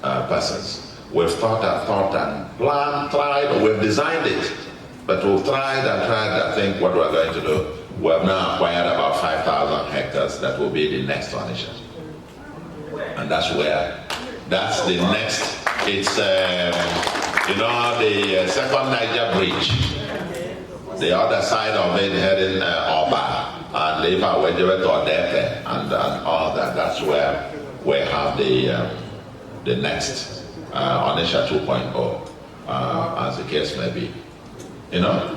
G: persons. We've thought and planned, tried, we've designed it. But we've tried. I think what we're going to do, we have now acquired about 5,000 hectares that will be the next Onitsha. And that's the next, it's, the second Niger Bridge. The other side of it heading Oba. And if I went to Odepe and all that, that's where we have the next Onitsha 2.0, as the case may be. You know?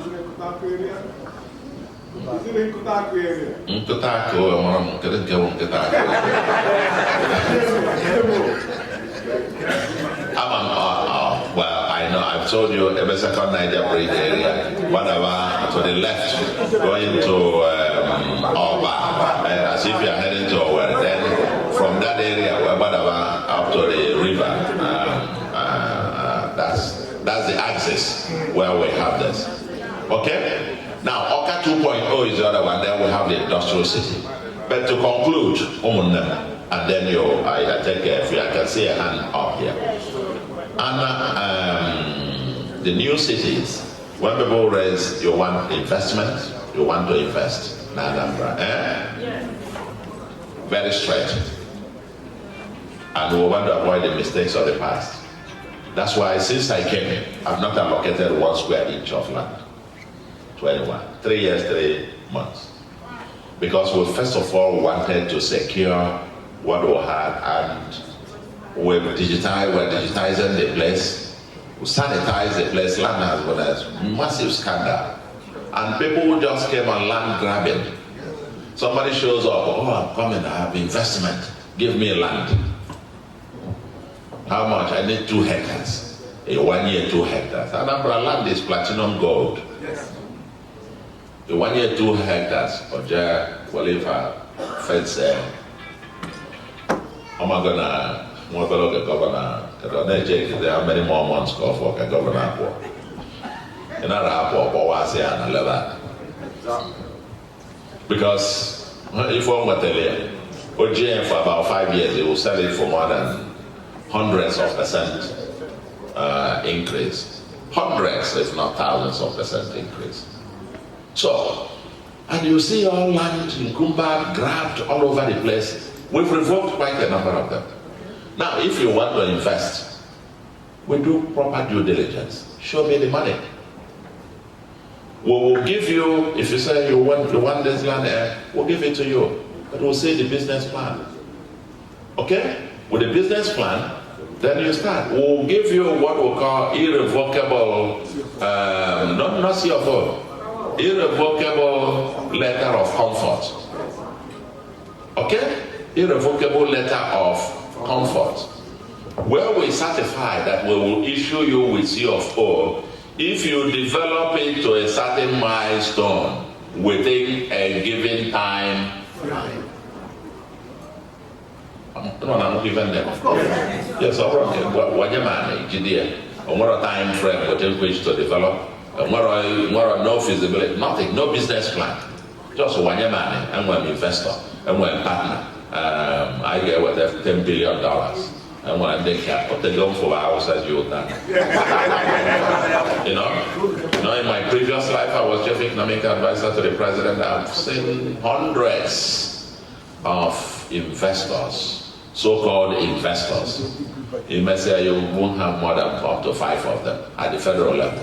G: Well, I know, I've told you every second Niger Bridge area, whatever, to the left, going to Oba, as if you're heading to Owerri. Then from that area, whatever, up to the river, that's the axis where we have this. Okay? Now, Oka 2.0 is the other one, then we have the industrial city. But to conclude, and then I take care of you, I can see a hand up here. And the new cities, when people raise, you want investment, you want to invest in Anambra. Very straight. And we want to avoid the mistakes of the past. That's why since I came, I've not allocated 1 square inch of land to anyone. 3 years, 3 months. Because we first of all wanted to secure what we had, and we're digitizing the place, we sanitize the place. Land has been a massive scandal. And people just came on land grabbing. Somebody shows up, oh, I'm coming, I have investment, give me land. How much? I need 2 hectares. A 1 year, 2 hectares. Anambra land is platinum gold. A 1 year, 2 hectares. Oja, Walifa, fence. I'm gonna, governor, how many more months go for a governor? Because if one were telling OGM for about 5 years, they will sell it for more than hundreds of percent increase. Hundreds, if not thousands of percent increase. So, and you see all land in Kumba grabbed all over the place. We've revoked quite a number of them. Now, if you want to invest, we do proper due diligence. Show me the money. We will give you, if you say you want this land, we'll give it to you. But we'll say the business plan. Okay? With the business plan, then you start. We'll give you what we call irrevocable, not CFO, irrevocable letter of comfort. Okay? Irrevocable letter of comfort. Where we certify that we will issue you with CFO if you develop it to a certain milestone within a given time frame. No, I'm giving them. Of course. Yes, all right. What you man, what time frame within which to develop? What no feasibility, nothing, no business plan. Just one man, and one investor, and one partner. I get what $10 billion. And when I think I put the gun for hours as you done. You know, in my previous life, I was chief economic advisor to the president. I've seen hundreds of investors, so-called investors. You may say you won't have more than up to 5 of them at the federal level.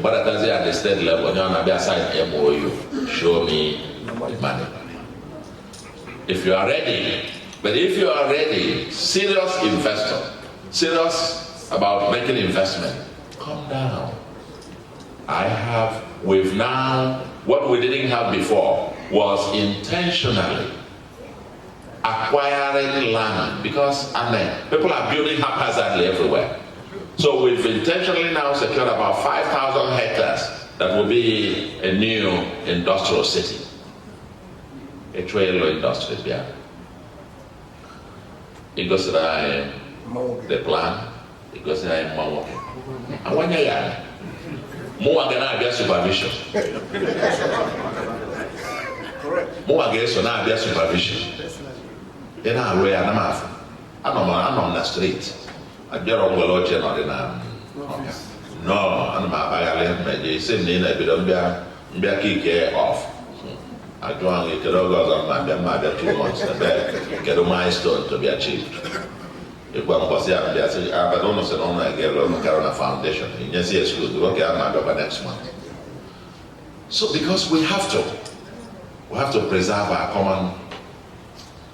G: But at the state level, you're on the side MOU. Show me the money. If you are ready. But if you are ready, serious investor, serious about making investment, come down. We've now, what we didn't have before was intentionally acquiring land because people are building haphazardly everywhere. So we've intentionally now secured about 5,000 hectares that will be a new industrial city. A trail industry, yeah. It goes to the plan, it goes to the money. And when you're young, more than I supervision. More against now supervision. In our way, I'm on the street. I get on the lodge and no, I'm my same name, I don't be kick off. I don't get the goes on my 2 months, get a milestone to be achieved. If one was there, I say, I don't know, so I get a foundation. Yes, good. Okay, I'm not next month. So, because we have to preserve our common,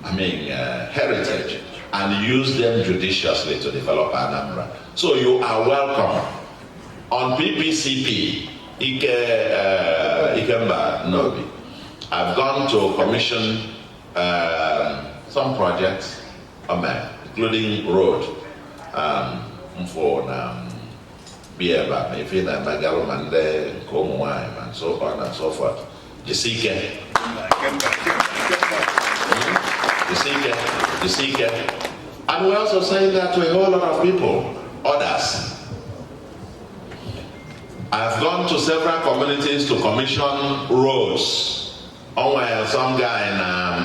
G: heritage and use them judiciously to develop Anambra. So, you are welcome. On PPCP, Ikemba Nobi. I've gone to commission some projects, including road for Bieba, Mefina, Nagalmande, Komwai, and so on and so forth. Jessica. And we're also saying that to a whole lot of people, others. I've gone to several communities to commission roads. On some guy in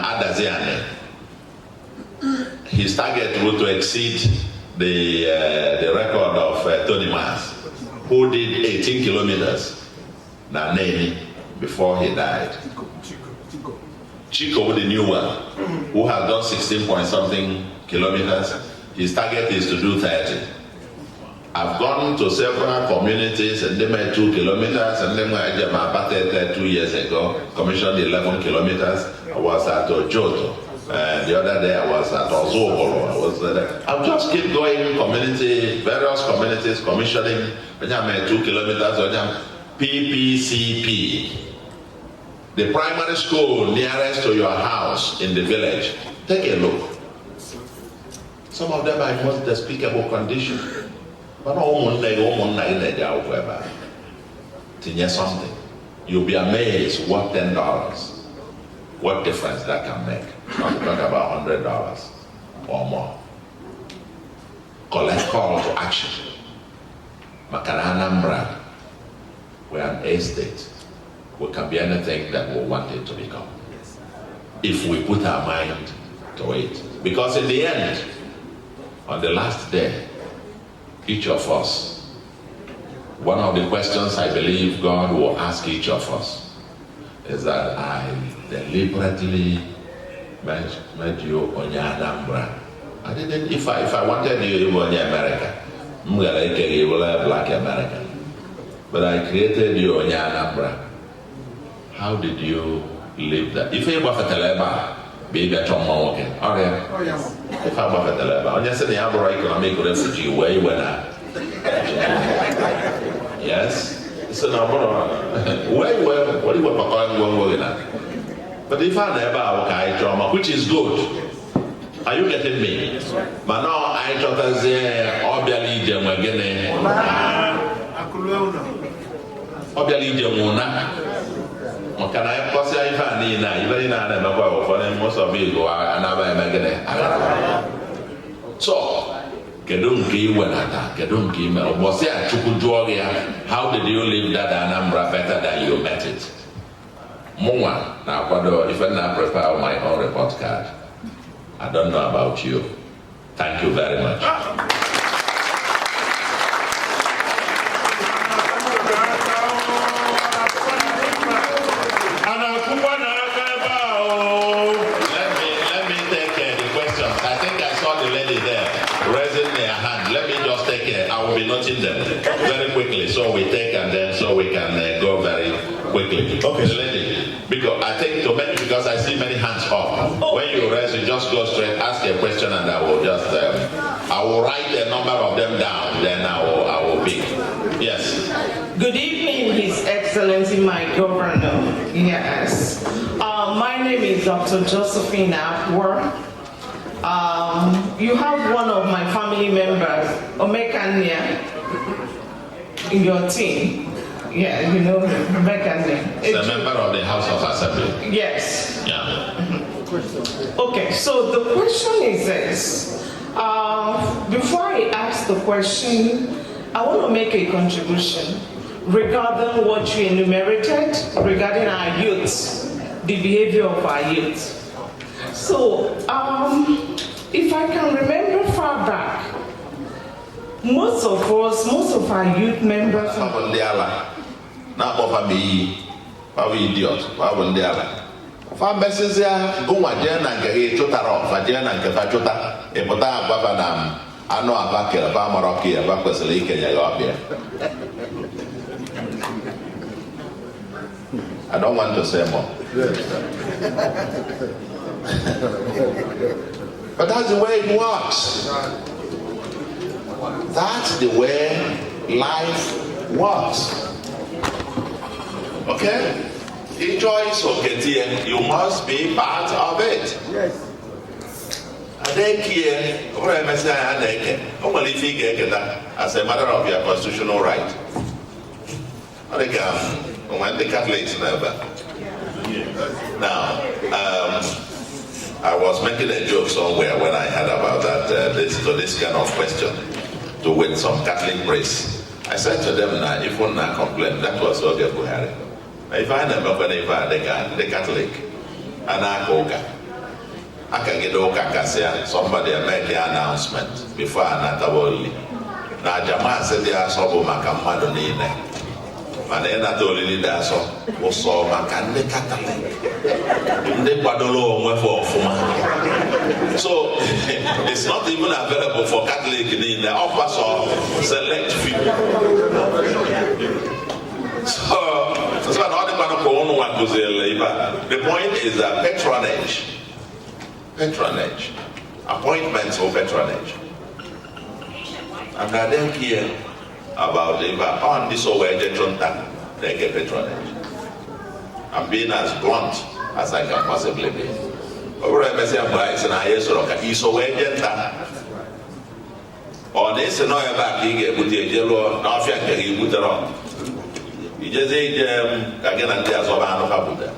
G: Adaziane, his target was to exceed the record of Tony Mars, who did 18 kilometers before he died. Chico, the new one, who has done 16 point something kilometers, his target is to do 30. I've gone to several communities and they made 2 kilometers, and then I did 2 years ago, commissioned 11 kilometers. I was at Ojoto. The other day I was at Ozobolo. I'll just keep going various communities, commissioning 2 kilometers, PPCP. The primary school nearest to your house in the village. Take a look. Some of them are in most despicable condition. But something. You'll be amazed what $10, what difference that can make. Not to talk about $100 or more. Collect call to action. Anambra, we're an estate. We can be anything that we want it to become. If we put our mind to it. Because in the end, on the last day, each of us, one of the questions I believe God will ask each of us is that I deliberately made you on Anambra. I didn't, if I wanted you on America, I'm gonna make you Black American. But I created you on Anambra. How did you live that? If you were a baby at Tom Morgan, if I were a Teleba, on yesterday, I'm a economic refugee way when yes, it's an what do you want? But if I never okay, trauma, which is good. Are you getting me? But now I thought as obviously again. Can I possibly most of you go so how did you live that Anambra better than you met it? Now, if I not prepare my own report card, I don't know about you. Thank you very much. Let me take the questions. I think I saw the lady there raising their hand. Let me just take it. I will be noting them very quickly, so we take and then so we can go very quickly. Okay. The lady, because I think to many, because I see many hands up. When you raise, you just go straight, ask a question, and I will just I will write a number of them down. Then I will pick. Yes.
I: Good evening, His Excellency, my Governor. Yes. My name is Dr. Josephine Apwar. You have one of my family members, Omekania, in your team. Yeah, you know Omekania.
G: It's a member of the House of Assembly.
I: Yes.
G: Yeah.
I: Okay, so the question is this. Before I ask the question, I want to make a contribution regarding what you enumerated regarding our youth, the behavior of our youth. So, if I can remember far back, most of our youth members.
G: I don't want to say more. But that's the way it works. That's the way life works. Okay? Enjoy Soketie. You must be part of it. Yes. As a matter of your constitutional right. When the Catholics never. Now, I was making a joke somewhere when I heard about that, this kind of question to win some Catholic priests. I said to them now, if one not complain, that was okay Buhari. If I never the Catholic and I can get okay somebody make the announcement before another. Now Jamaa said they are so makamado nine. And then I told you that so makande Catholic. They padolo for so it's not even available for Catholic in the upper select few. So another one goes the point is that patronage, appointments or patronage. And I don't care about on this way they get patronage. I'm being as blunt as I can possibly be. Over a message and I is away genta. Or this and all about he get with the yellow, now if you put it on. You just say, again, and there's a man of Abuda.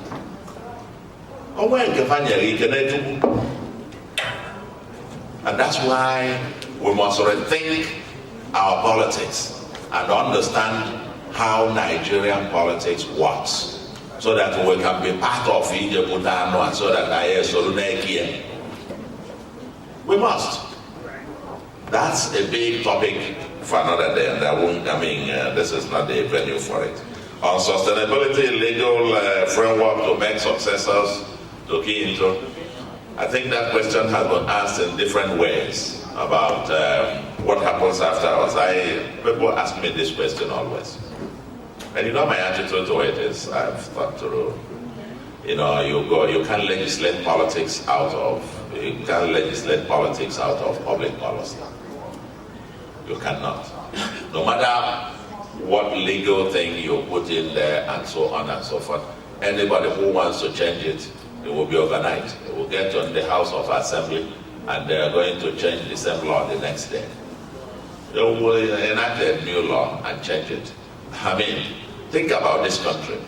G: Oh, well, you can. And that's why we must rethink our politics and understand how Nigerian politics works, so that we can be part of Egypt and so that I hear we must. That's a big topic for another day, and this is not the venue for it. On sustainability, legal framework to make successors to key into. I think that question has been asked in different ways about what happens afterwards. People ask me this question always. And my attitude to it is, I've thought through, you can't legislate politics out of public policy. You cannot. No matter what legal thing you put in there and so on and so forth, anybody who wants to change it, it will be overnight. It will get on the House of Assembly and they are going to change the same law the next day. They will enact a new law and change it. Think about this country.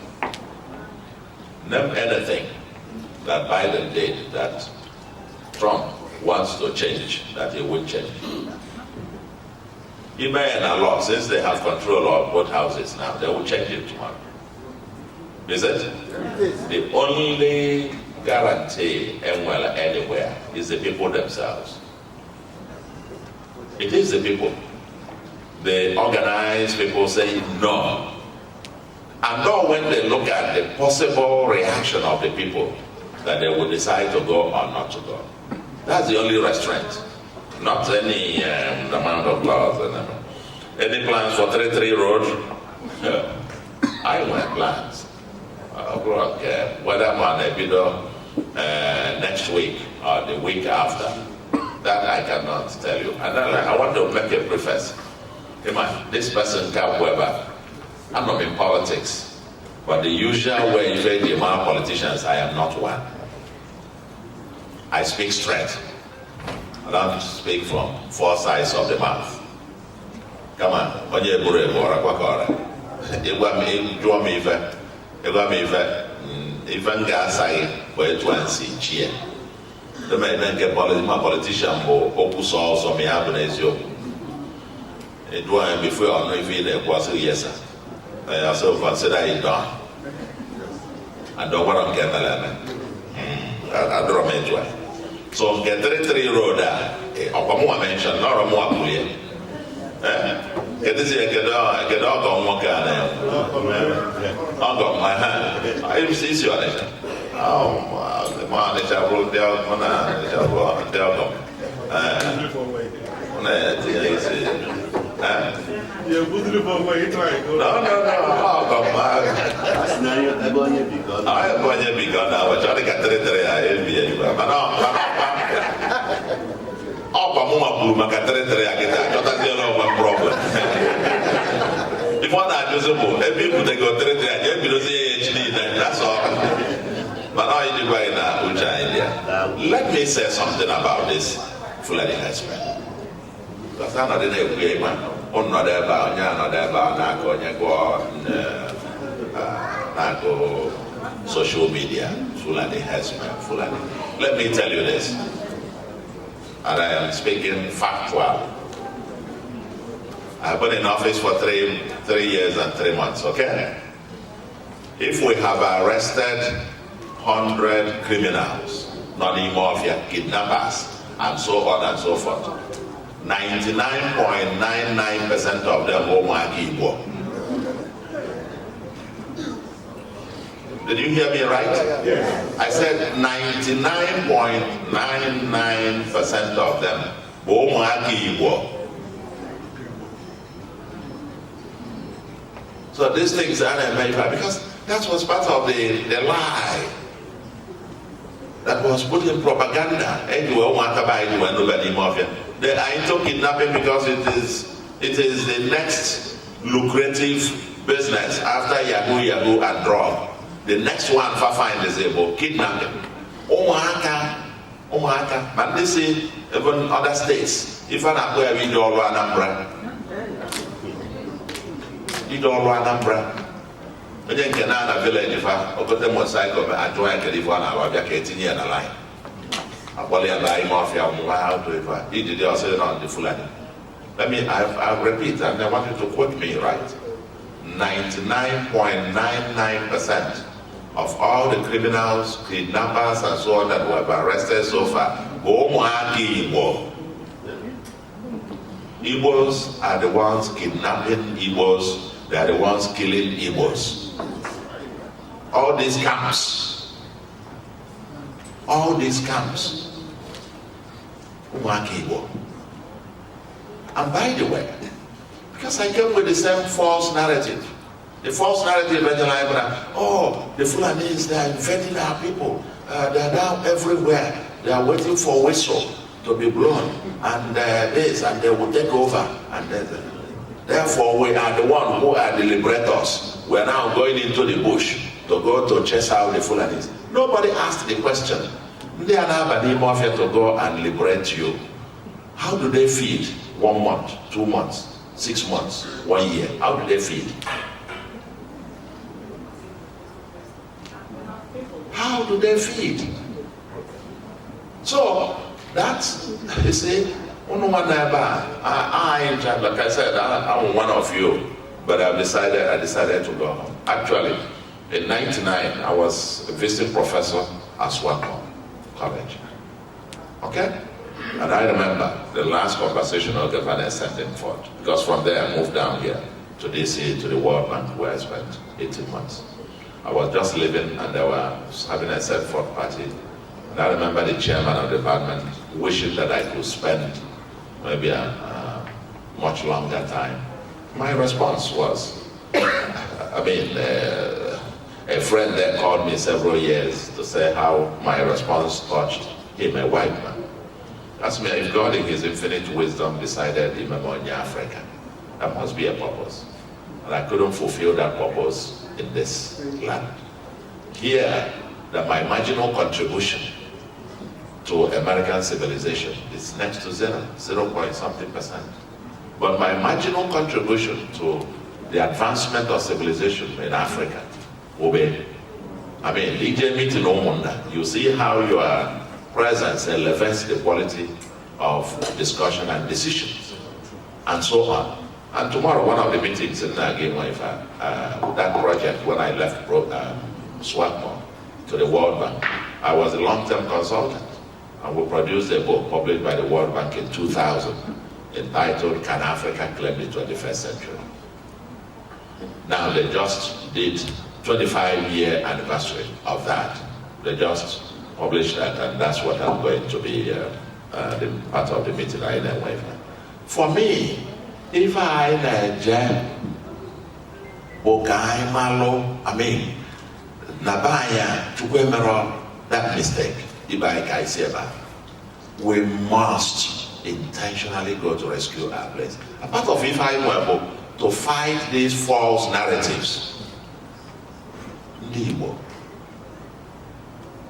G: Name anything that Biden did that Trump wants to change, that he will change. Even in a law, since they have control of both houses now, they will change it tomorrow. Is it? The only guarantee anywhere is the people themselves. It is the people. The organized people say no. And now when they look at the possible reaction of the people, that they will decide to go or not to go. That's the only restraint. Not any amount of laws. Any plans for 33 road? I want plans. Whether on next week or the week after, that I cannot tell you. And I want to make a preface. This person can whoever. I'm not in politics, but the usual way you say the amount of politicians, I am not one. I speak straight. I don't speak from four sides of the mouth. Come on, even gas I wait to and see cheer. The man get politician who opus also may have an issue. It was before I know if it was a yes, sir. I also consider it done. I don't want to get I don't enjoy. So get 33 road I mentioned, not a more clear. Get this here, get out on one car now. I'll got my hand. I see you on it. Oh, the man is a road down on
J: You're good for what you try.
G: No. I'll come back. I'm going to be gone now. I'm trying to get 33. Problem. Before that, people they go 33, that's all. But now you go now, which idea? Let me say something about this Fulani husband. Because I'm not in a way, man. On not about social media, Fulani husband, Fulani. Let me tell you this. And I am speaking factual. I've been in office for 3 years and 3 months, okay? If we have arrested 100 criminals, non-mafia, kidnappers, and so on and so forth, 99.99% of them are Igbo. Did you hear me right? Yes. I said 99.99% of them are Igbo. So these things are unmedical because that was part of the lie that was put in propaganda. Anyway, they are into kidnapping because it is the next lucrative business after Yahoo and drug. The next one for fine disabled, kidnapping. But they say even other states, if I'm not where we do all Anambra. You don't run Anambra. When you can a village, if I got them on cycle, I join California, I'll be 18 years in a line. I'm probably a line mafia, how to if I did it also on the Fulani. I'll repeat, and I want you to quote me right. 99.99% of all the criminals, kidnappers, and so on that were arrested so far, Igbos are the ones kidnapping Igbos. They are the ones killing Igbos. All these camps. Igbo. And by the way, because I came with the same false narrative. The false narrative in Anambra, the Fulanis, they are invading our people. They are now everywhere. They are waiting for whistle to be blown, and this, and they will take over. And therefore, we are the ones who are the liberators. We are now going into the bush to go to chase out the Fulanis. Nobody asked the question. They are now the mafia to go and liberate you. How do they feed? 1 month, 2 months, 6 months, 1 year. How do they feed? How do they feed? So that's, you see, like I said, I'm one of you, but I decided to go home. Actually, in '99, I was a visiting professor at Swarthmore College. Okay? And I remember the last conversation of Governor sent in Ford, because from there I moved down here to DC, to the World Bank, where I spent 18 months. I was just leaving and they were having a set Ford party. And I remember the chairman of the department wishing that I could spend maybe a much longer time. My response was, a friend there called me several years to say how my response touched him, a white man. Asked me if God in his infinite wisdom decided him among Africa. That must be a purpose. And I couldn't fulfill that purpose in this land. Here, that my marginal contribution to American civilization is next to 0.something%. But my marginal contribution to the advancement of civilization in Africa will be, you see how your presence elevates the quality of discussion and decisions, and so on. And tomorrow, one of the meetings in that project, when I left Swarthmore to the World Bank, I was a long-term consultant, and we produced a book published by the World Bank in 2000 entitled Can Africa Claim the 21st Century? Now they just did 25-year anniversary of that. They just published that, and that's what I'm going to be the part of the meeting I know. For me, if I that mistake, we must intentionally go to rescue our place. A part of if I were to fight these false narratives,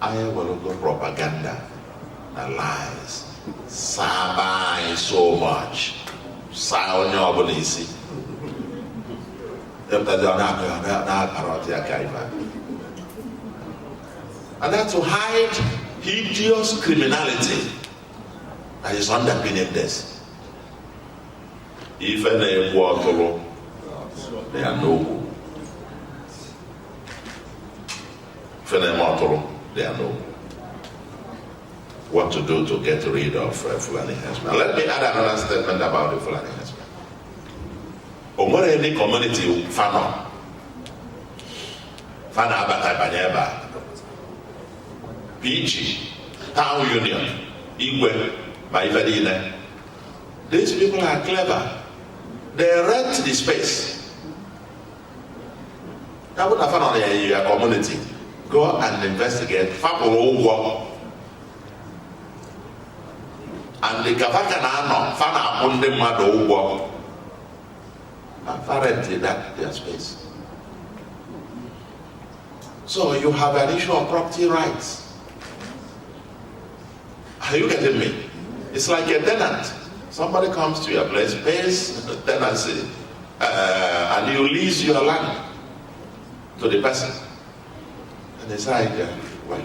G: I will go propaganda and lies. Sabai so much. And that's to hide hideous criminality that is underpinning this. ife na-egbu ọtụrụ dị ya n'okwu. Ife na-eme ọtụrụ dị ya n'okwu. What to do to get rid of Fulani herdsmen. Let me add another statement about the Fulani herdsmen. Omore any community fano abata banyeba PG Town Union Igwe Maifedine. These people are clever. They rent the space. That would have found on your community. Go and investigate. And the Kavaka Nano, Fana Bunde Mado, apparently that their space. So you have an issue of property rights. Are you getting me? It's like a tenant. Somebody comes to your place, pays tenancy, and you lease your land to the person. And they say, well,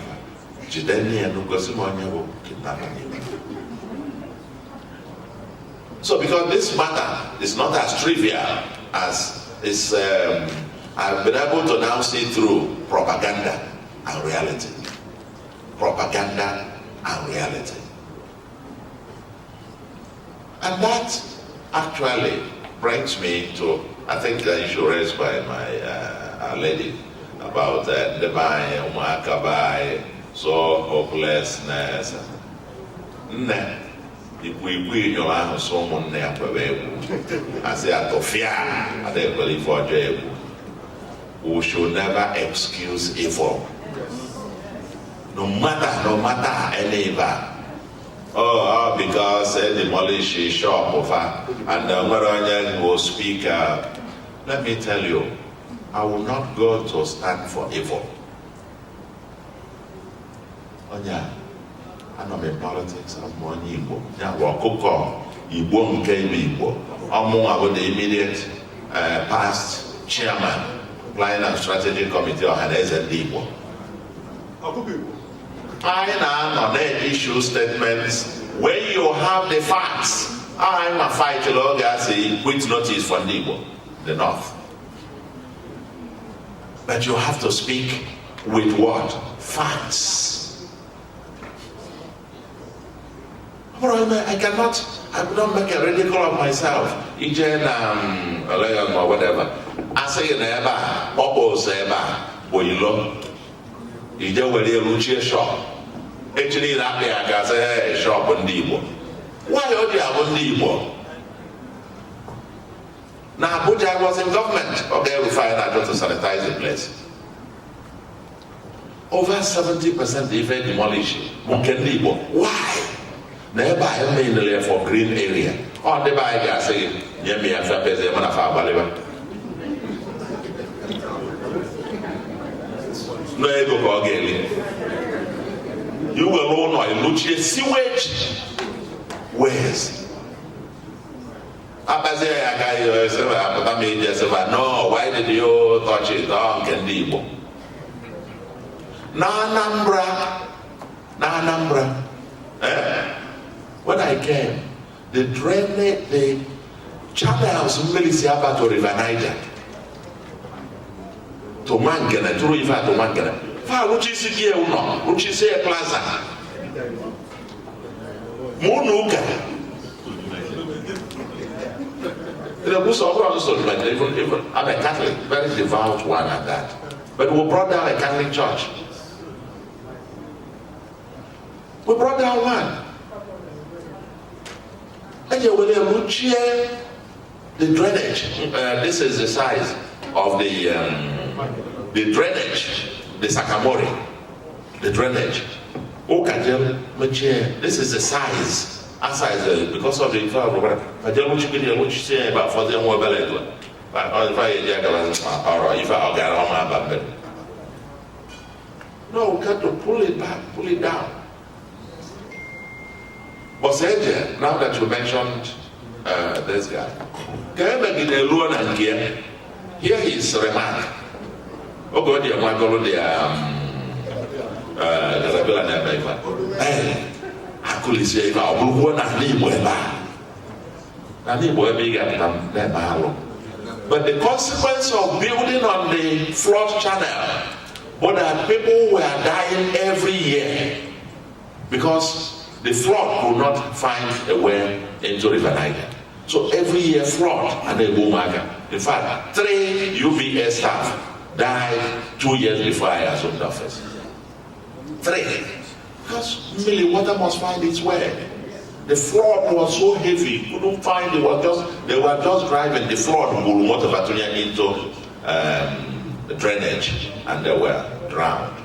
G: so because this matter is not as trivial as is, I've been able to now see through propaganda and reality. Propaganda and reality. And that actually brings me to, I think the issue raised by my lady about divine, umakabai, so hopelessness. We should never excuse evil. No matter any evil. Oh, because they demolish a shop and the will speak. Let me tell you, I will not go to stand for evil. I'm in politics, I'm on Igbo. I'm the immediate past chairman, Planning and Strategy Committee of Hanez and Igbo. I am issue statements where you have the facts. I'm a fight log as a quit notice from Igbo, the North. But you have to speak with what? Facts. I will not make a ridicule of myself. Or whatever. I say never, Popos ever, Boilo. You just wear a Lucia shop. Actually, that day I got a shop on Debo. Why would you have on Debo? Now, Abuja was in government. Okay, we find out how to sanitize the place. Over 70% even demolition. Why? Never I mean the for green area. On the buy gas saying, Yemi and Fapes, the Manafabaliva. No ego for Gaily. You will own oil, Lucia sewage. Where's? No, why did you touch it? Oh, Candibo. Anambra. When I came, the drainage, the channels Milisiaba to River Niger, to Mangana, to River to Mangana. Which is here, which is here plaza. Munuka. I'm a Catholic, very devout one at that. But we brought down a Catholic church. We brought down one. And you will share the drainage. This is the size of the drainage, the Sakamori, the drainage. This is the size. Because of the environment. But then what you say about for them, but if I no, we got to pull it back, pull it down. But now that you mentioned this guy, here his remark. Oh God, you want to go I could say, I But the consequence of building on the flood channel was that people were dying every year because the flood could not find a way into River Niger. So every year flood and a boom. In fact, 3 UBS staff died 2 years before I assumed office. 3. Because really water must find its way. The flood was so heavy, couldn't find it. They were just driving the flood into the drainage, and they were drowned.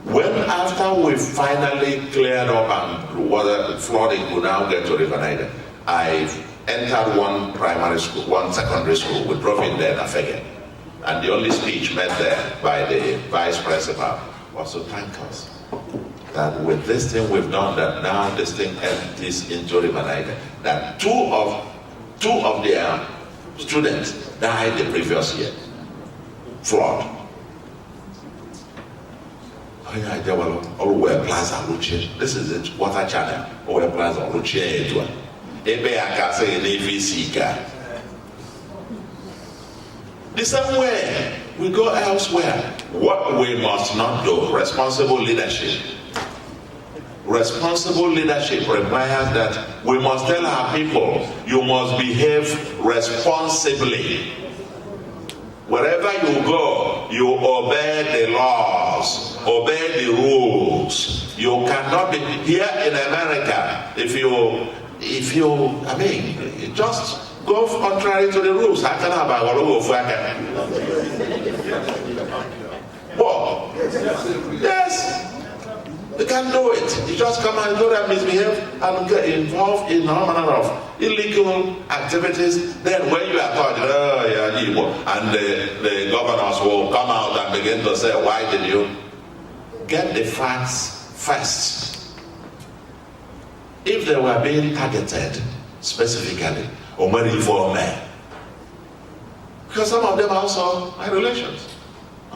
G: When after we finally cleared up and water flooding could now get to River Niger, I entered one primary school, one secondary school. We drove in there in Afege, and the only speech made there by the vice principal was to thank us that with this thing we've done, that now this thing empties into River Niger, that two of their students died the previous year. Flood. This is it, water channel. The same way we go elsewhere. What we must not do, responsible leadership. Responsible leadership requires that we must tell our people, you must behave responsibly. Wherever you go, you obey the laws, obey the rules. You cannot be here in America if you just go contrary to the rules. How can I well, yes. You can't do it. You just come and go and misbehave and get involved in all manner of illegal activities. Then when you are caught, and the governors will come out and begin to say, why did you? Get the facts first. If they were being targeted specifically, or maybe for men, because some of them also have relations.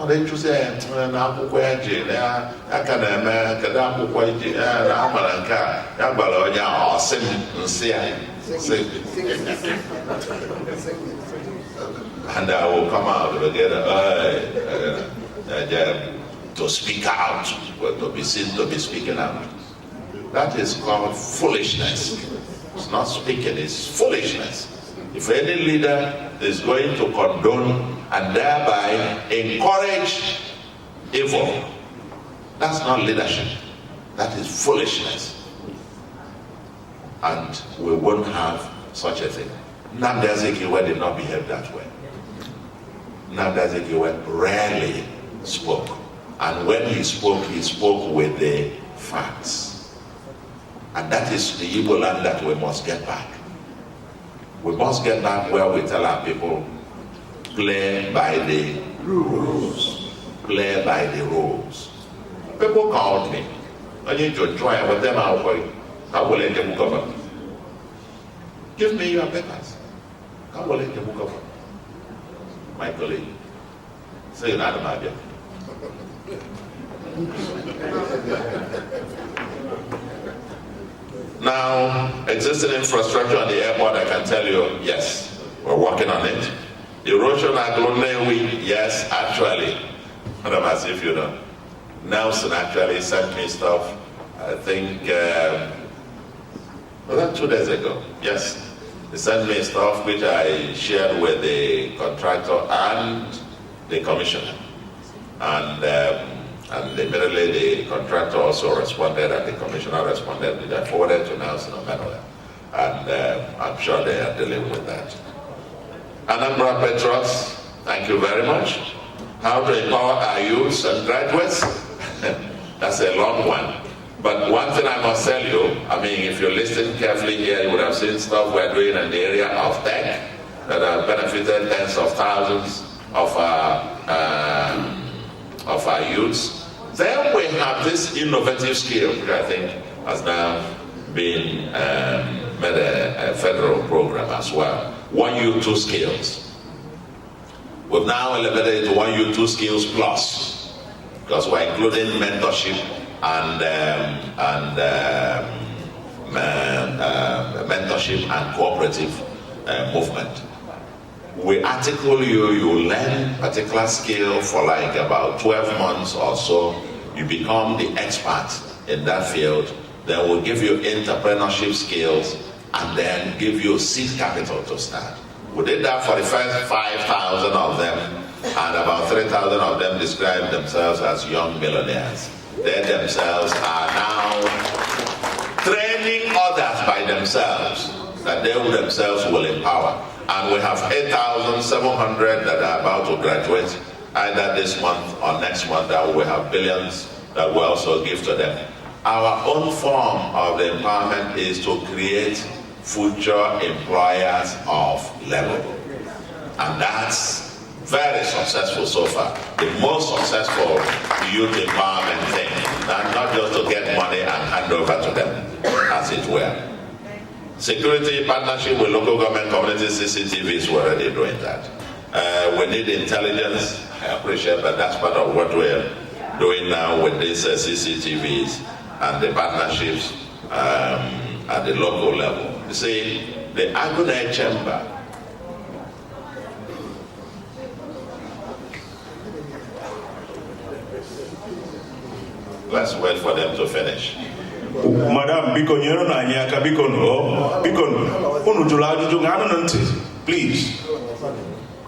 G: They just say, I can and I will come out together to speak out, to be seen to be speaking out. That is called foolishness. It's not speaking, it's foolishness. If any leader is going to condone and thereby encourage evil, that's not leadership. That is foolishness. And we won't have such a thing. Nnamdi Azikiwe did not behave that way. Nnamdi Azikiwe rarely spoke. And when he spoke with the facts. And that is the Igbo land that we must get back. We must get back where we tell our people, play by the rules. Play by the rules. People called me. I need to try with them out. How will I get cover? Give me your papers. How will I get cover? My colleague. Say that about you. Now, existing infrastructure on the airport, I can tell you, yes, we're working on it. Erosion at Lonewi, yes, actually. I don't know if you know. Nelson actually sent me stuff, I think, was that 2 days ago? Yes. He sent me stuff which I shared with the contractor and the commissioner. And immediately the contractor also responded and the commissioner responded. They forwarded to Nelson Emmanuel. And I'm sure they are dealing with that. Anambra Petros, thank you very much. How to empower our youths and graduates? That's a long one. But one thing I must tell you, I mean, if you listen carefully here, you would have seen stuff we're doing in the area of tech that have benefited tens of thousands of our youths. Then we have this innovative skill, which I think has now been made a federal program as well. 1U 2 skills. We've now elevated it to 1U 2 skills plus, because we're including mentorship and mentorship and cooperative movement. We article you learn particular skill for like about 12 months or so, you become the expert in that field, then we'll give you entrepreneurship skills and then give you seed capital to start. We did that for the first 5,000 of them, and about 3,000 of them described themselves as young millionaires. They themselves are now training others by themselves, that they themselves will empower. And we have 8,700 that are about to graduate either this month or next month, that we have billions that we also give to them. Our own form of the empowerment is to create future employers of level. And that's very successful so far. The most successful youth empowerment thing, and not just to get money and hand over to them, as it were. Security partnership with local government communities, CCTVs, we're already doing that. We need intelligence, I appreciate, but that's part of what we're doing now with these CCTVs and the partnerships at the local level. You see, the Agune Chamber let's wait for them to finish.
B: Madam, biko nyero na anyaka, biko unu jula nanti, please.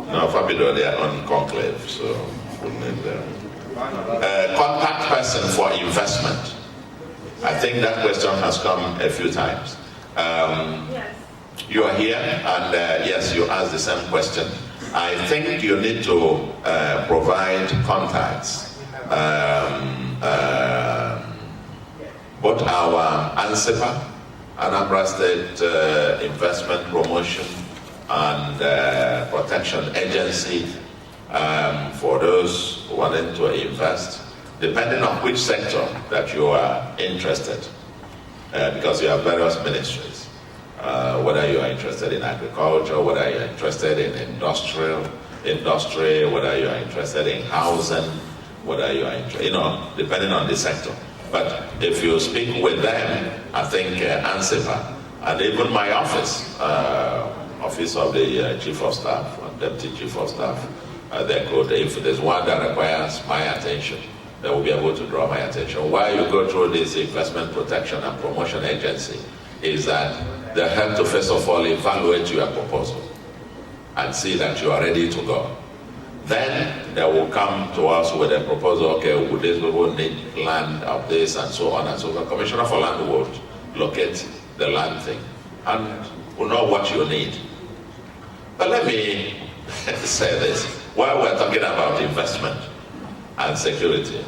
G: No, Fabido, they are on conclave, so we'll need them. Contact person for investment. I think that question has come a few times. Yes. You are here, and yes, you asked the same question. I think you need to provide contacts. Both our ANSEPA, Anambra State Investment Promotion and Protection Agency, for those wanting to invest, depending on which sector that you are interested, because you have various ministries, whether you are interested in agriculture, whether you are interested in industry, whether you are interested in housing, whether you are interested, depending on the sector. But if you speak with them, I think ANSEPA, and even my office, Office of the Chief of Staff, and Deputy Chief of Staff, they could, if there's one that requires my attention, they will be able to draw my attention. Why you go through this Investment Protection and Promotion Agency is that they have to first of all evaluate your proposal and see that you are ready to go. Then they will come to us with a proposal, okay, would these people need land of this and so on and so forth. Commissioner for Land will locate the land thing and will know what you need. But let me say this, while we're talking about investment and security,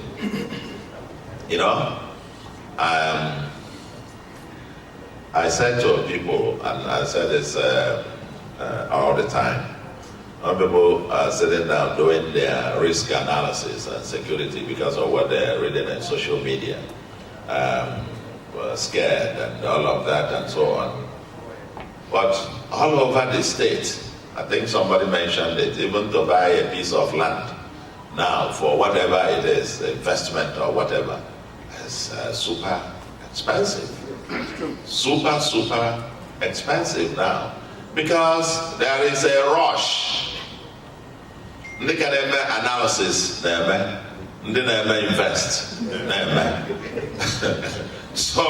G: I said to people, and I said this all the time, people are sitting down doing their risk analysis and security because of what they're reading in social media, scared and all of that and so on. But all over the state, I think somebody mentioned it, even to buy a piece of land now for whatever it is, investment or whatever, is super expensive. Super expensive now. Because there is a rush. Look at the analysis, invest. So,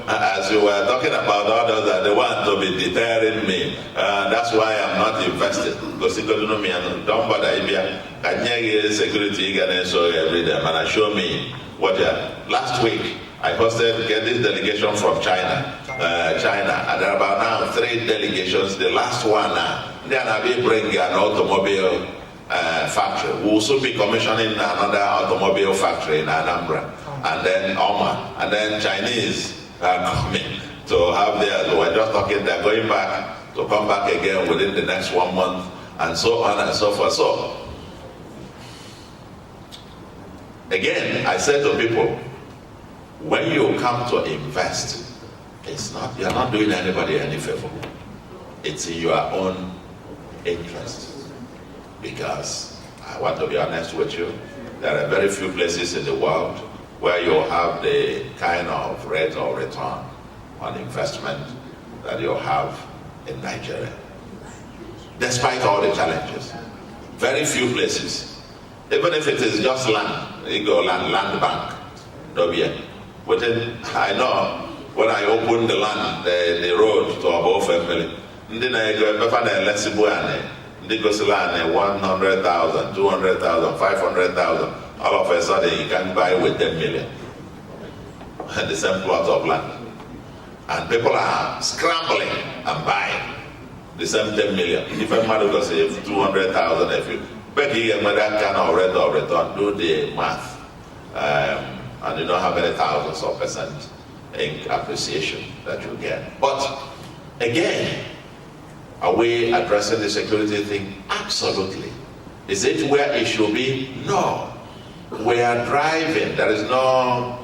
G: as you were talking about others that they want to be deterring me, that's why I'm not invested. Because don't bother if you can security every day, and show me what last week I hosted this delegation from China, and there are about now 3 delegations. The last one they are bring an automobile factory. We will soon be commissioning another automobile factory in Anambra, and then Oman, and then Chinese are coming to have theirs. We're just talking, they're going back to come back again within the next 1 month, and so on and so forth. So, again, I say to people, when you come to invest, you're not doing anybody any favor. It's in your own interest. Because I want to be honest with you, there are very few places in the world where you have the kind of rate of return on investment that you have in Nigeria. Despite all the challenges, very few places, even if it is just land, you go land bank, I know when I opened the land, the road to above family, they go to land 100,000, 200,000, 500,000. All of a sudden, you can buy with 10 million. The same plot of land. And people are scrambling and buying the same 10 million. If a man goes say 200,000, if you bet you get that kind of rate of return, do the math. And you know how many thousands of percent in appreciation that you get. But again, are we addressing the security thing? Absolutely. Is it where it should be? No. We are driving. There is no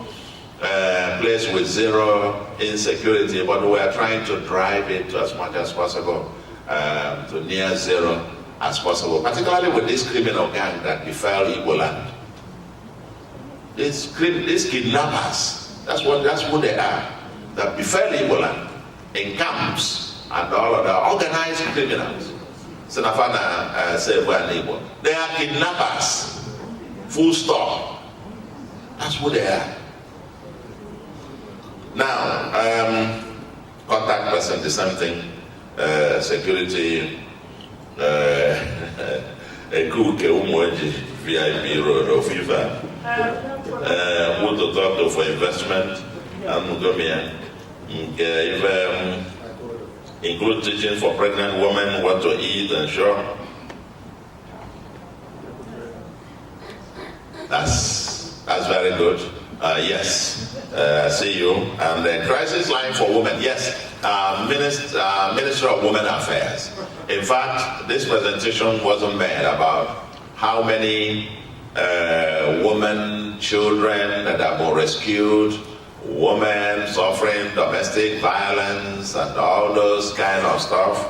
G: place with zero insecurity, but we are trying to drive it to as much as possible, to near zero as possible, particularly with this criminal gang that befell Igbo land. These kidnappers, that's who they are, that befell Igbo land in camps and all of the organized criminals. Senafana Igbo. They are kidnappers, full stop. That's who they are. Now, contact person, the same thing, security, a cook, a umoji, VIP road of FIFA, who to talk to for investment, and include teaching for pregnant women what to eat and sure. That's very good. Yes, I see you. And the crisis line for women, yes. Minister of Women Affairs. In fact, this presentation wasn't made about how many women, children that have been rescued, women suffering domestic violence and all those kind of stuff.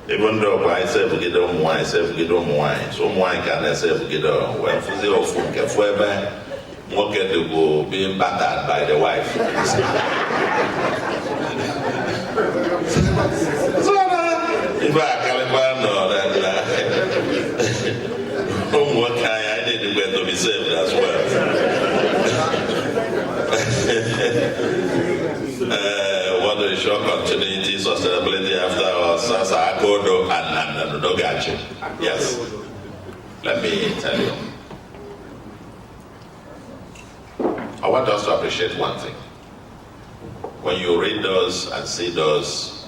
G: Even though I say we get on wine, so wine can say we get on when Moke being battered by the wife. So if I can know that homework I need to get to be saved as well. What is show continuity, sustainability after our Sasa Akodo and Dogachi? Yes. Let me tell you. I want us to appreciate one thing. When you read those and see those,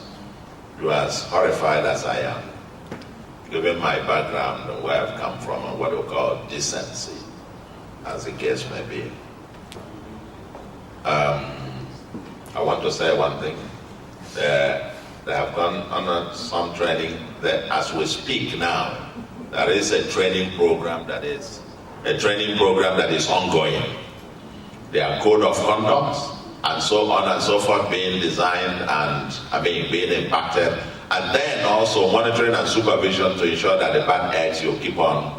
G: you are as horrified as I am, given my background and where I've come from and what we call decency, as the case may be. I want to say one thing. They have gone on some training. That as we speak now, there is a training program that is ongoing. There are code of conduct and so on and so forth being designed and being impacted, and then also monitoring and supervision to ensure that the bad eggs you keep on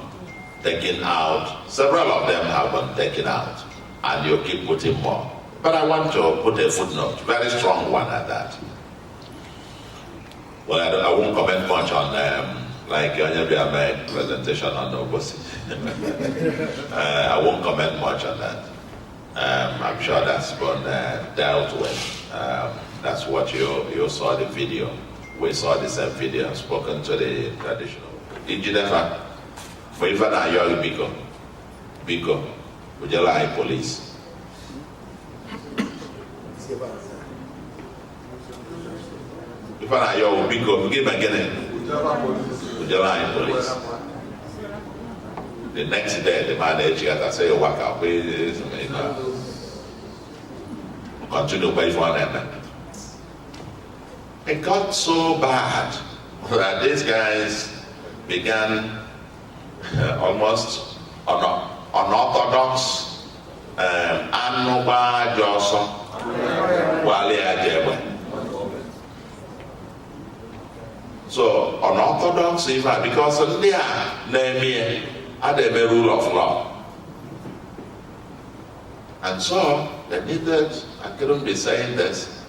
G: taking out. Several of them have been taken out, and you keep putting more. But I want to put a footnote, very strong one at that. Well, I won't comment much on like Yonyabiame presentation on Obosi. I won't comment much on that. I'm sure that's been dealt with. That's what you saw the video. We saw the same video, spoken to the traditional. Did you never? For even a young Biko, would you like police? If I know Biko, give me again. Would you like police? The next day, the man I say, walk out, please, continue by one end. It got so bad that these guys began almost unorthodox Anambra Johnson Wale Ajebe. So unorthodox even because they are name had a rule of law. And so they needed, I couldn't be saying this,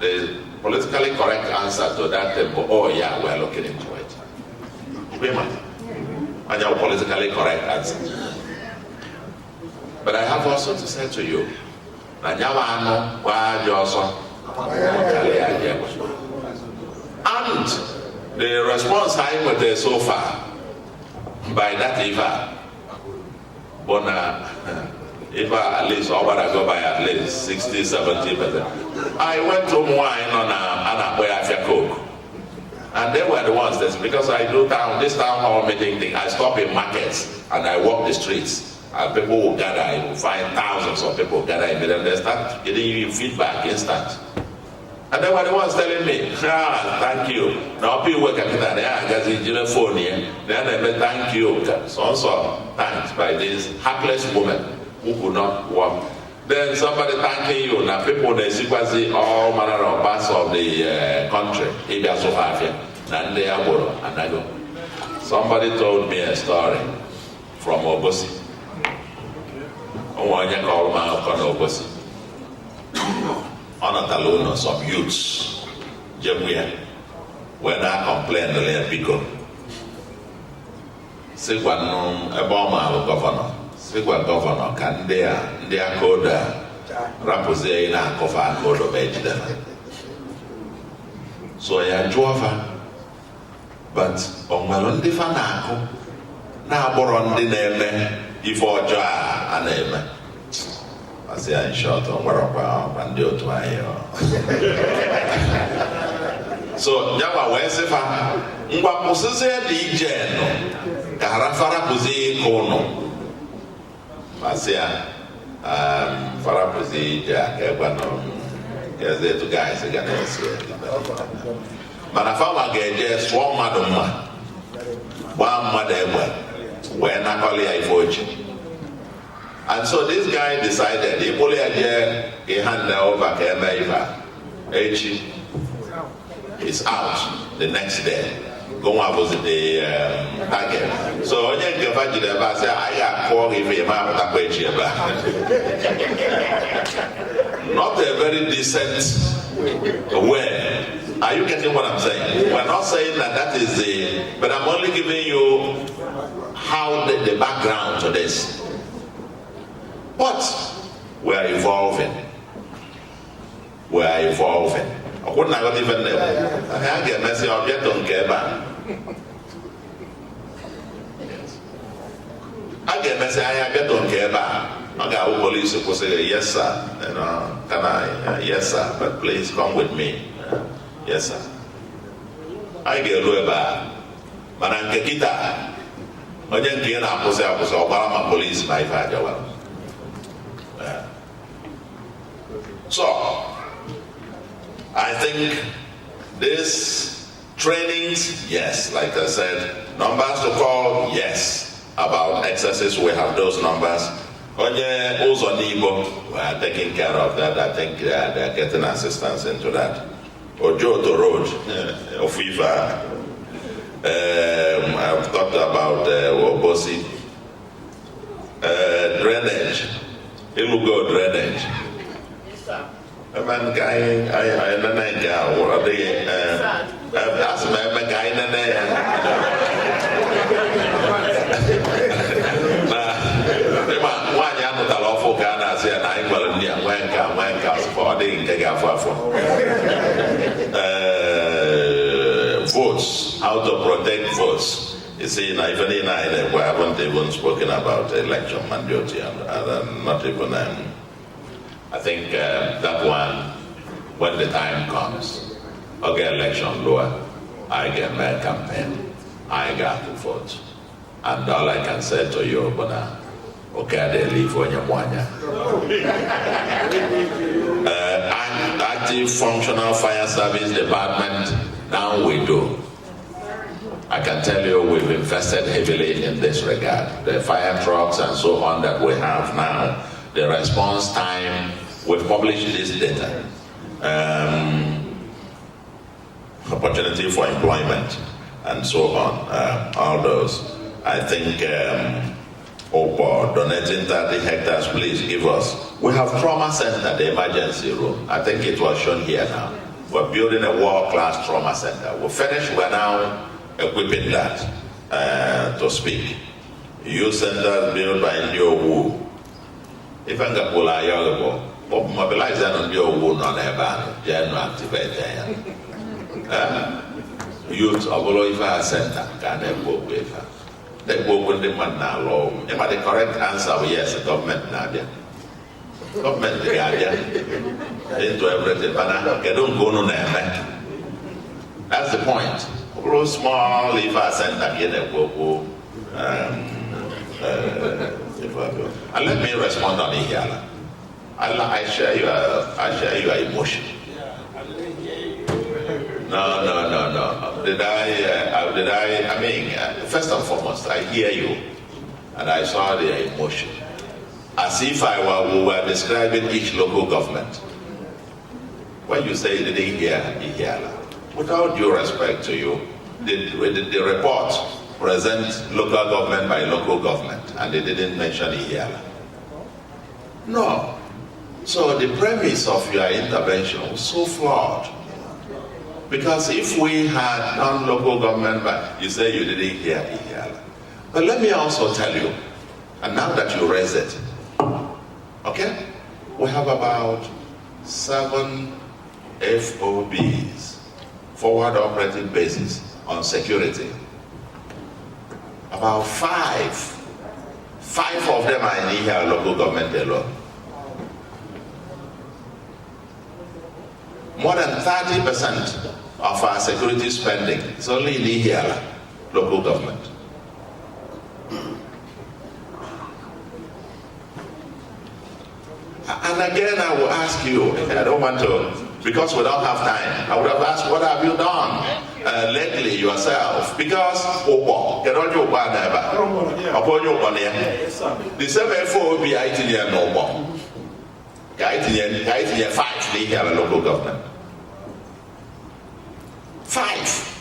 G: the politically correct answer to that, oh yeah, we're looking into it. And your politically correct answer. But I have also to say to you, and the response I got so far by that Eva, Eva at least, or what I go by at least 60-70%. I went to wine on Anambra Coke. And they were the ones that, because I do this town hall meeting thing, I stop in markets and I walk the streets. And people will gather, I will find thousands of people gather in there, and they start getting you feedback instant. And they were the ones telling me, thank you. Now people work at that, I got the phone here. Then they thank you. So thanks by this hapless woman who could not walk. Then somebody thanking you. Now people they see all manner of parts of the country. And they are and I go. Somebody told me a story from Obosi. On a talon, some youths, when I complain the little pico. Say what no a bomber governor. Say what governor can their code rapose in a cover code of age. So I drove her. But on my own different now born the name before Joa and name. I say in short on where and do to my so Java Wesifa Mwapusse DJ Carafara Puzi Kono Masia Farapuzi Jack Ebano yes there two guys again Manafama Gage Swarm Madama one mother when I call it and so this guy decided he only had a hand over Kemaiva. H is out the next day. Go on was the target. So when you get back to the bus, I got called if you have not a very decent way. Are you getting what I'm saying? We're not saying that is the, but I'm only giving you how the background to this. But we are evolving. We are evolving. I couldn't have even know. I get messy object on Keba. I get messy object on Keba. I got police who say, yes, sir. You know, can I? Yes, sir. But please come with me. Yes, sir. I get Lueba. Manankekita. I didn't get a Obama police, my father. So, I think this trainings, yes, like I said, numbers to call, yes. About excesses, we have those numbers. Onye Uzonibo, we are taking care of that. I think they are getting assistance into that. Ojo to road, Ofifa. I've talked about Obosi. Drainage. Ilugo drainage. Man, guy, I what are they? That's my guy, votes, how to protect votes. You see, even in Ireland, we haven't even spoken about election mandate, and not even. I think that one, when the time comes, okay, election lower, I get my campaign, I got to vote. And all I can say to you, Bona, okay, they leave when you want ya. Active functional fire service department, now we do. I can tell you we've invested heavily in this regard. The fire trucks and so on that we have now, the response time, we've published this data. Opportunity for employment and so on, all those. I think for donating 30 hectares, please give us. We have trauma center, the emergency room. I think it was shown here now. We're building a world-class trauma center. We're finished, we're now equipping that to speak. Youth centers built by Indio Wu. If I'm going to mobilize that on your Wu, non activate youth of Oloifa Center can help with her. They go with the man now law. The correct answer yes, the government Nadia. Government the Guardian into everything, but I don't go no name. That's the point. Grow small Ifa Center here they go. And let me respond on it here. I share your emotion. No. I mean, first and foremost, I hear you, and I saw the emotion. As if we were describing each local government. When you say they didn't hear. Without due respect to you, the report presents local government by local government, and they didn't mention Ihiala. No. So the premise of your intervention was so flawed. Because if we had done local government, but you say you didn't hear Ihiala. But let me also tell you, and now that you raise it, okay, we have about 7 FOBs, forward operating bases on security. About 5 of them are in here local government alone. More than 30% of our security spending is only in here local government. And again, I will ask you, I don't want to, because we don't have time, I would have asked, what have you done lately yourself? Because, the same FOB ITN no more. ITN 5, they have a local government. 5.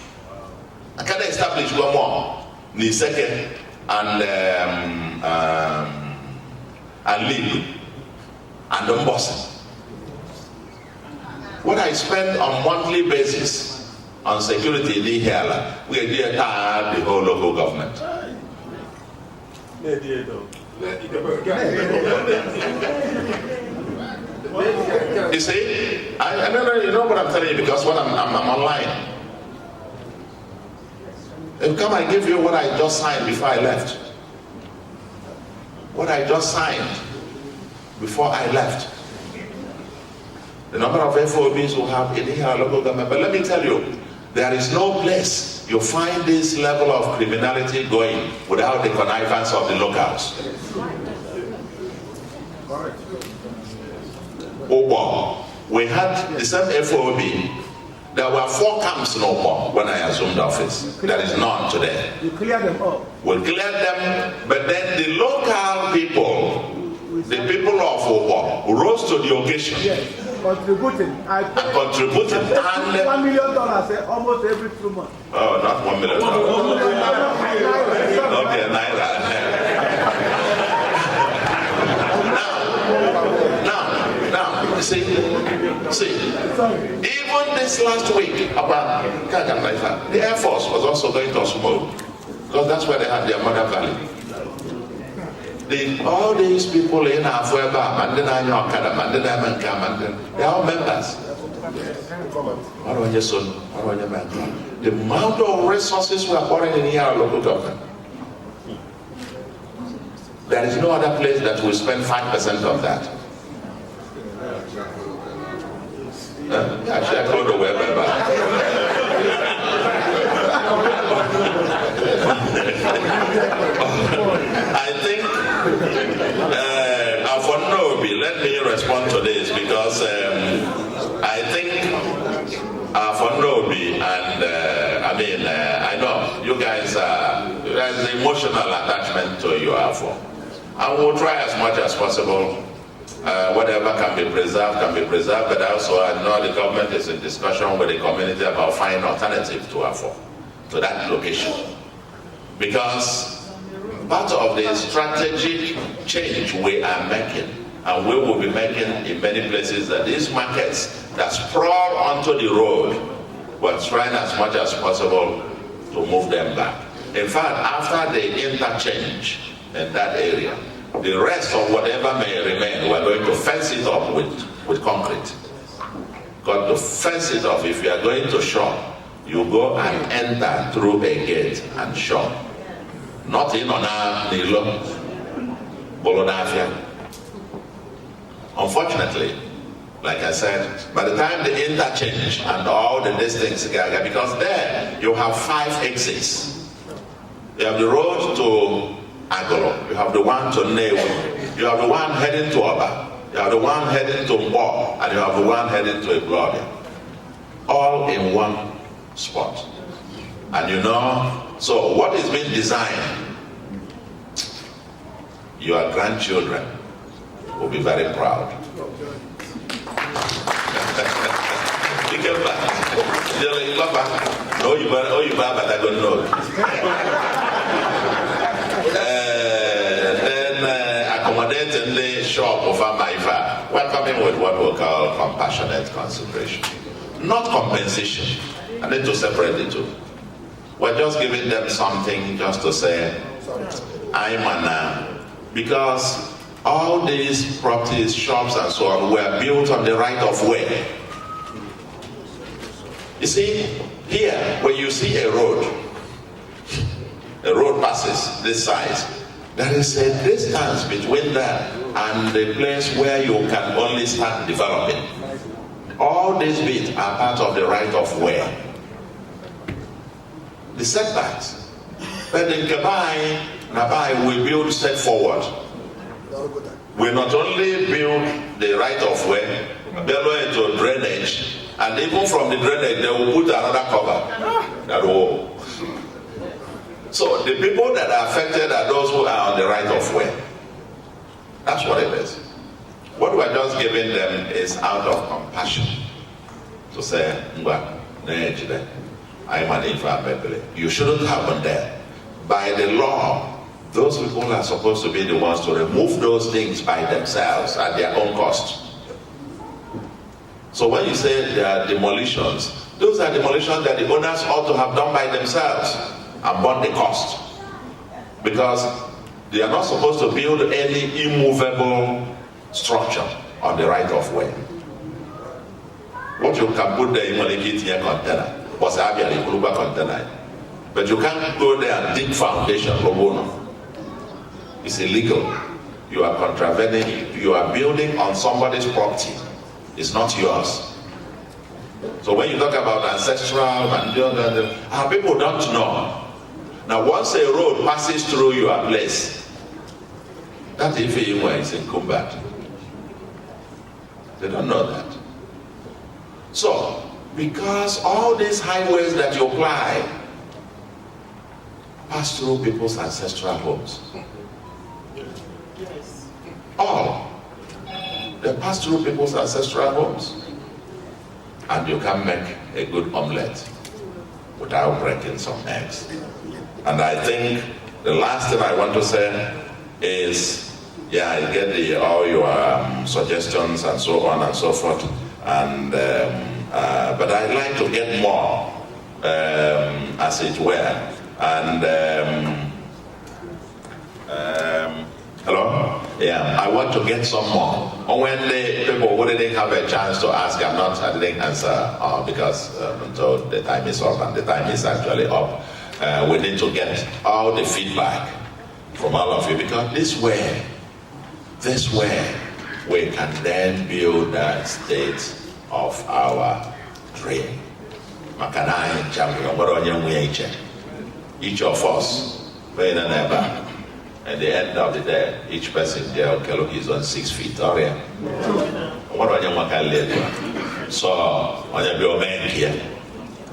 G: I can establish one more. The second, and Lib. And the boss. What I spend on monthly basis on security in here, we are the whole local government. You see, I don't know, you know what I'm telling you because what I'm online. If come, I give you what I just signed before I left. What I just signed before I left. The number of FOBs we have in here local government. But let me tell you, there is no place you find this level of criminality going without the connivance of the locals. We had the same FOB. There were 4 camps in Opo when I assumed office. There is none today.
K: You clear them up.
G: We cleared them, but then the local people, the people of Opo, rose to the occasion.
K: Yes, contributing.
G: Contributing. And
K: $1 million almost every 2 months.
G: Oh, not $1 million. Okay, Naira. Now, see, even this last week about Kaganaifa, the Air Force was also going to Osmo, because that's where they had their mother valley. All these people in Afueba, they are all members. The amount of resources we are pouring in here at local government. There is no other place that will spend 5% of that. Actually, I called the web. I think let me respond to this because I think for Nobi and I know you guys there's emotional attachment to you for. I will try as much as possible. Whatever can be preserved, but also I know the government is in discussion with the community about finding alternative to Afo, to that location. Because part of the strategic change we are making, and we will be making in many places, that these markets that sprawl onto the road, we're trying as much as possible to move them back. In fact, after the interchange in that area, the rest of whatever may remain, we're going to fence it up with concrete. Got to fence it off. If you are going to shop, you go and enter through a gate and shop. Not in on a Nilo, Bolonafia. Unfortunately, like I said, by the time the interchange and all the distance, because there you have 5 exits. You have the road to Agolo, you have the one to Newu, you have the one heading to Oba, you have the one heading to Mbo, and you have the one heading to Gloria. All in one spot. And you know, so what is being designed, your grandchildren will be very proud. You get back. You're like, Papa, no, you but I don't know. Then accommodating the shop of Amaifa, we're coming with what we call compassionate consideration. Not compensation. I need to separate the two. We're just giving them something just to say, I'm an because all these properties, shops and so on were built on the right of way. You see, here, when you see a road passes this size, there is a distance between that and the place where you can only start developing. All these bits are part of the right of way. The setbacks. But in Nabai, we build straight forward. We not only build the right of way, build into drainage, and even from the drainage, they will put another cover. That wall. So the people that are affected are those who are on the right of way. That's what it is. What we're just giving them is out of compassion to say, you shouldn't happen there. By the law, those people are supposed to be the ones to remove those things by themselves at their own cost. So when you say there are demolitions, those are demolitions that the owners ought to have done by themselves and borne the cost. Because they are not supposed to build any immovable structure on the right of way. What you can put there in a container was a container. But you can't go there and dig foundation for one. It's illegal. You are contravening, you are building on somebody's property. It's not yours. So when you talk about ancestral and people don't know. Now once a road passes through your place, that if is in combat. They don't know that. So, because all these highways that you apply pass through people's ancestral homes. All. They pass through people's ancestral homes. And you can make a good omelette without breaking some eggs. And I think the last thing I want to say is, yeah, I get all your suggestions and so on and so forth. And but I'd like to get more, as it were. And hello? Yeah, I want to get some more. On when the people who didn't have a chance to ask, I didn't answer because until the time is up, and the time is actually up. We need to get all the feedback from all of you, because this way we can then build that state of our dream. Each of us, at the end of the day, each person there will is on 6 feet. So,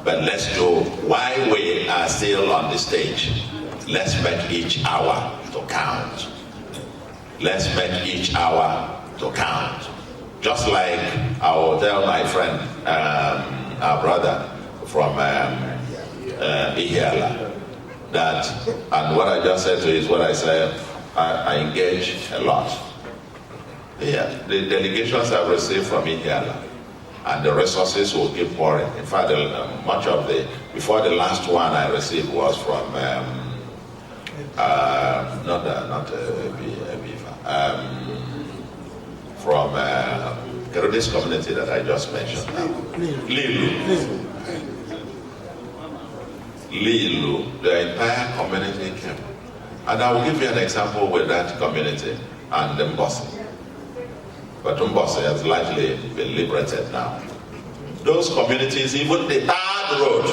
G: but let's do, while we are still on the stage, let's make each hour to count. Let's make each hour to count. Just like I will tell my friend, our brother from Ihiala, that, and what I just said to you is what I said, I engage a lot. Yeah, the delegations I've received from Ihiala, and the resources will keep pouring. In fact, much of before the last one I received was from, from this community that I just mentioned now. Lilu, the entire community came. And I will give you an example with that community and Mbosi. But Mbosi has largely been liberated now. Those communities, even the third road,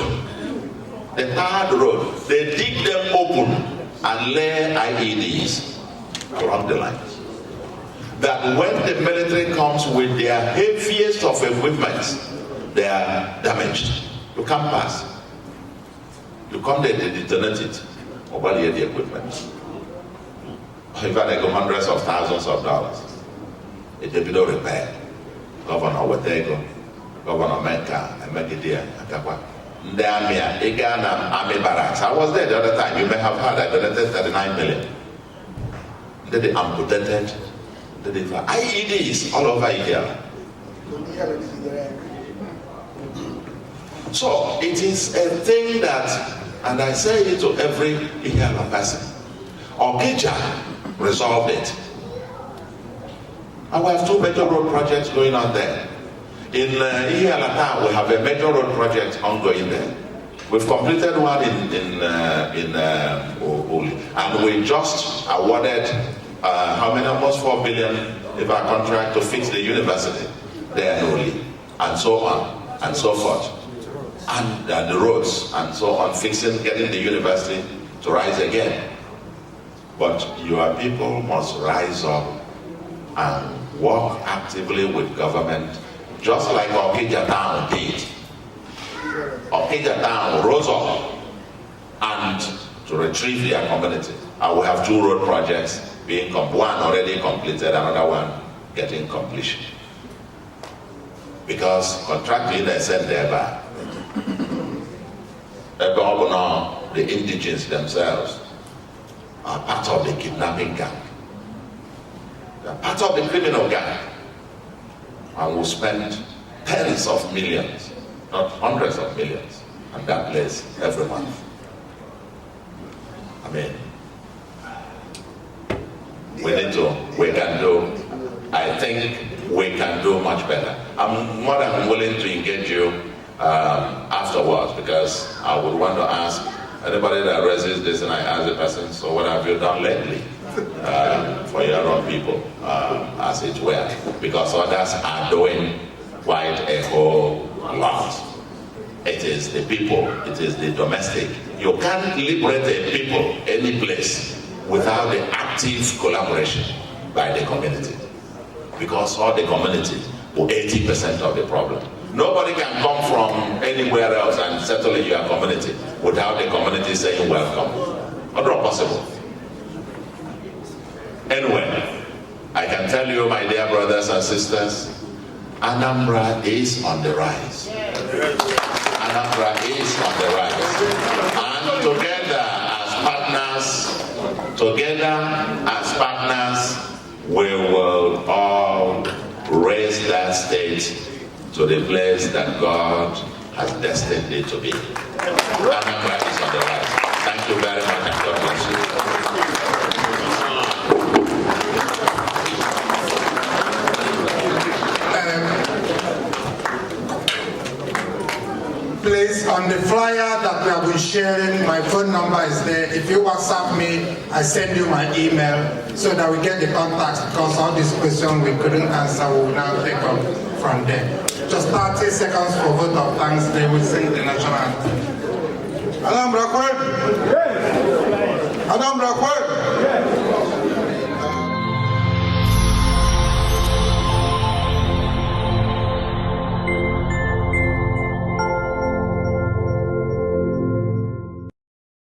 G: they dig them open and lay IEDs along the lines. That when the military comes with their heaviest of equipment, they are damaged. You can't pass. You come there, they detonate it. Over the equipment. In fact, they go hundreds of thousands of dollars. It will be no repair. Governor Wetego, Governor Menka, and Megidia, Akakwa. Army barracks. I was there the other time. You may have heard I donated 39 million. Then they amputated. Then they IEDs all over here. So it is a thing that, and I say it to every Ihiala person, Okija resolved it. And we have 2 major road projects going on there. In Ihiala town, we have a major road project ongoing there. We've completed one in Uli, and we just awarded how many, almost 4 billion of our contract to fix the university there in Uli, and so on and so forth. And the roads and so on, getting the university to rise again. But your people must rise up and work actively with government, just like Okija Town did. Okija Town rose up and to retrieve their community. And we have 2 road projects being one already completed, another one getting completion. Because contractually they said thereby. The indigenes themselves are part of the kidnapping gang. They are part of the criminal gang. And will spend tens of millions, not hundreds of millions, on that place every month. I mean, I think we can do much better. I'm more than willing to engage you afterwards, because I would want to ask anybody that raises this, and I ask the person, so what have you done lately for your own people, as it were, because others are doing quite a whole lot. It is the people, it is the domestic. You can't liberate a people any place without the active collaboration by the community, because all the community will 80% of the problem. Nobody can come from anywhere else and settle in your community without the community saying welcome. Not possible. Anyway, I can tell you, my dear brothers and sisters, Anambra is on the rise. Anambra is on the rise. And together as partners, we will all raise that state to the place that God has destined it to be. Anambra is on the rise. Thank you very much, and God bless you.
L: Please, on the flyer that we have been sharing, my phone number is there. If you WhatsApp me, I send you my email so that we get the contacts, because all these questions we couldn't answer, we will now take up from there. Just 30 seconds for vote of thanks, they will sing the national anthem. Anambra Kwek! Anambra Kwek!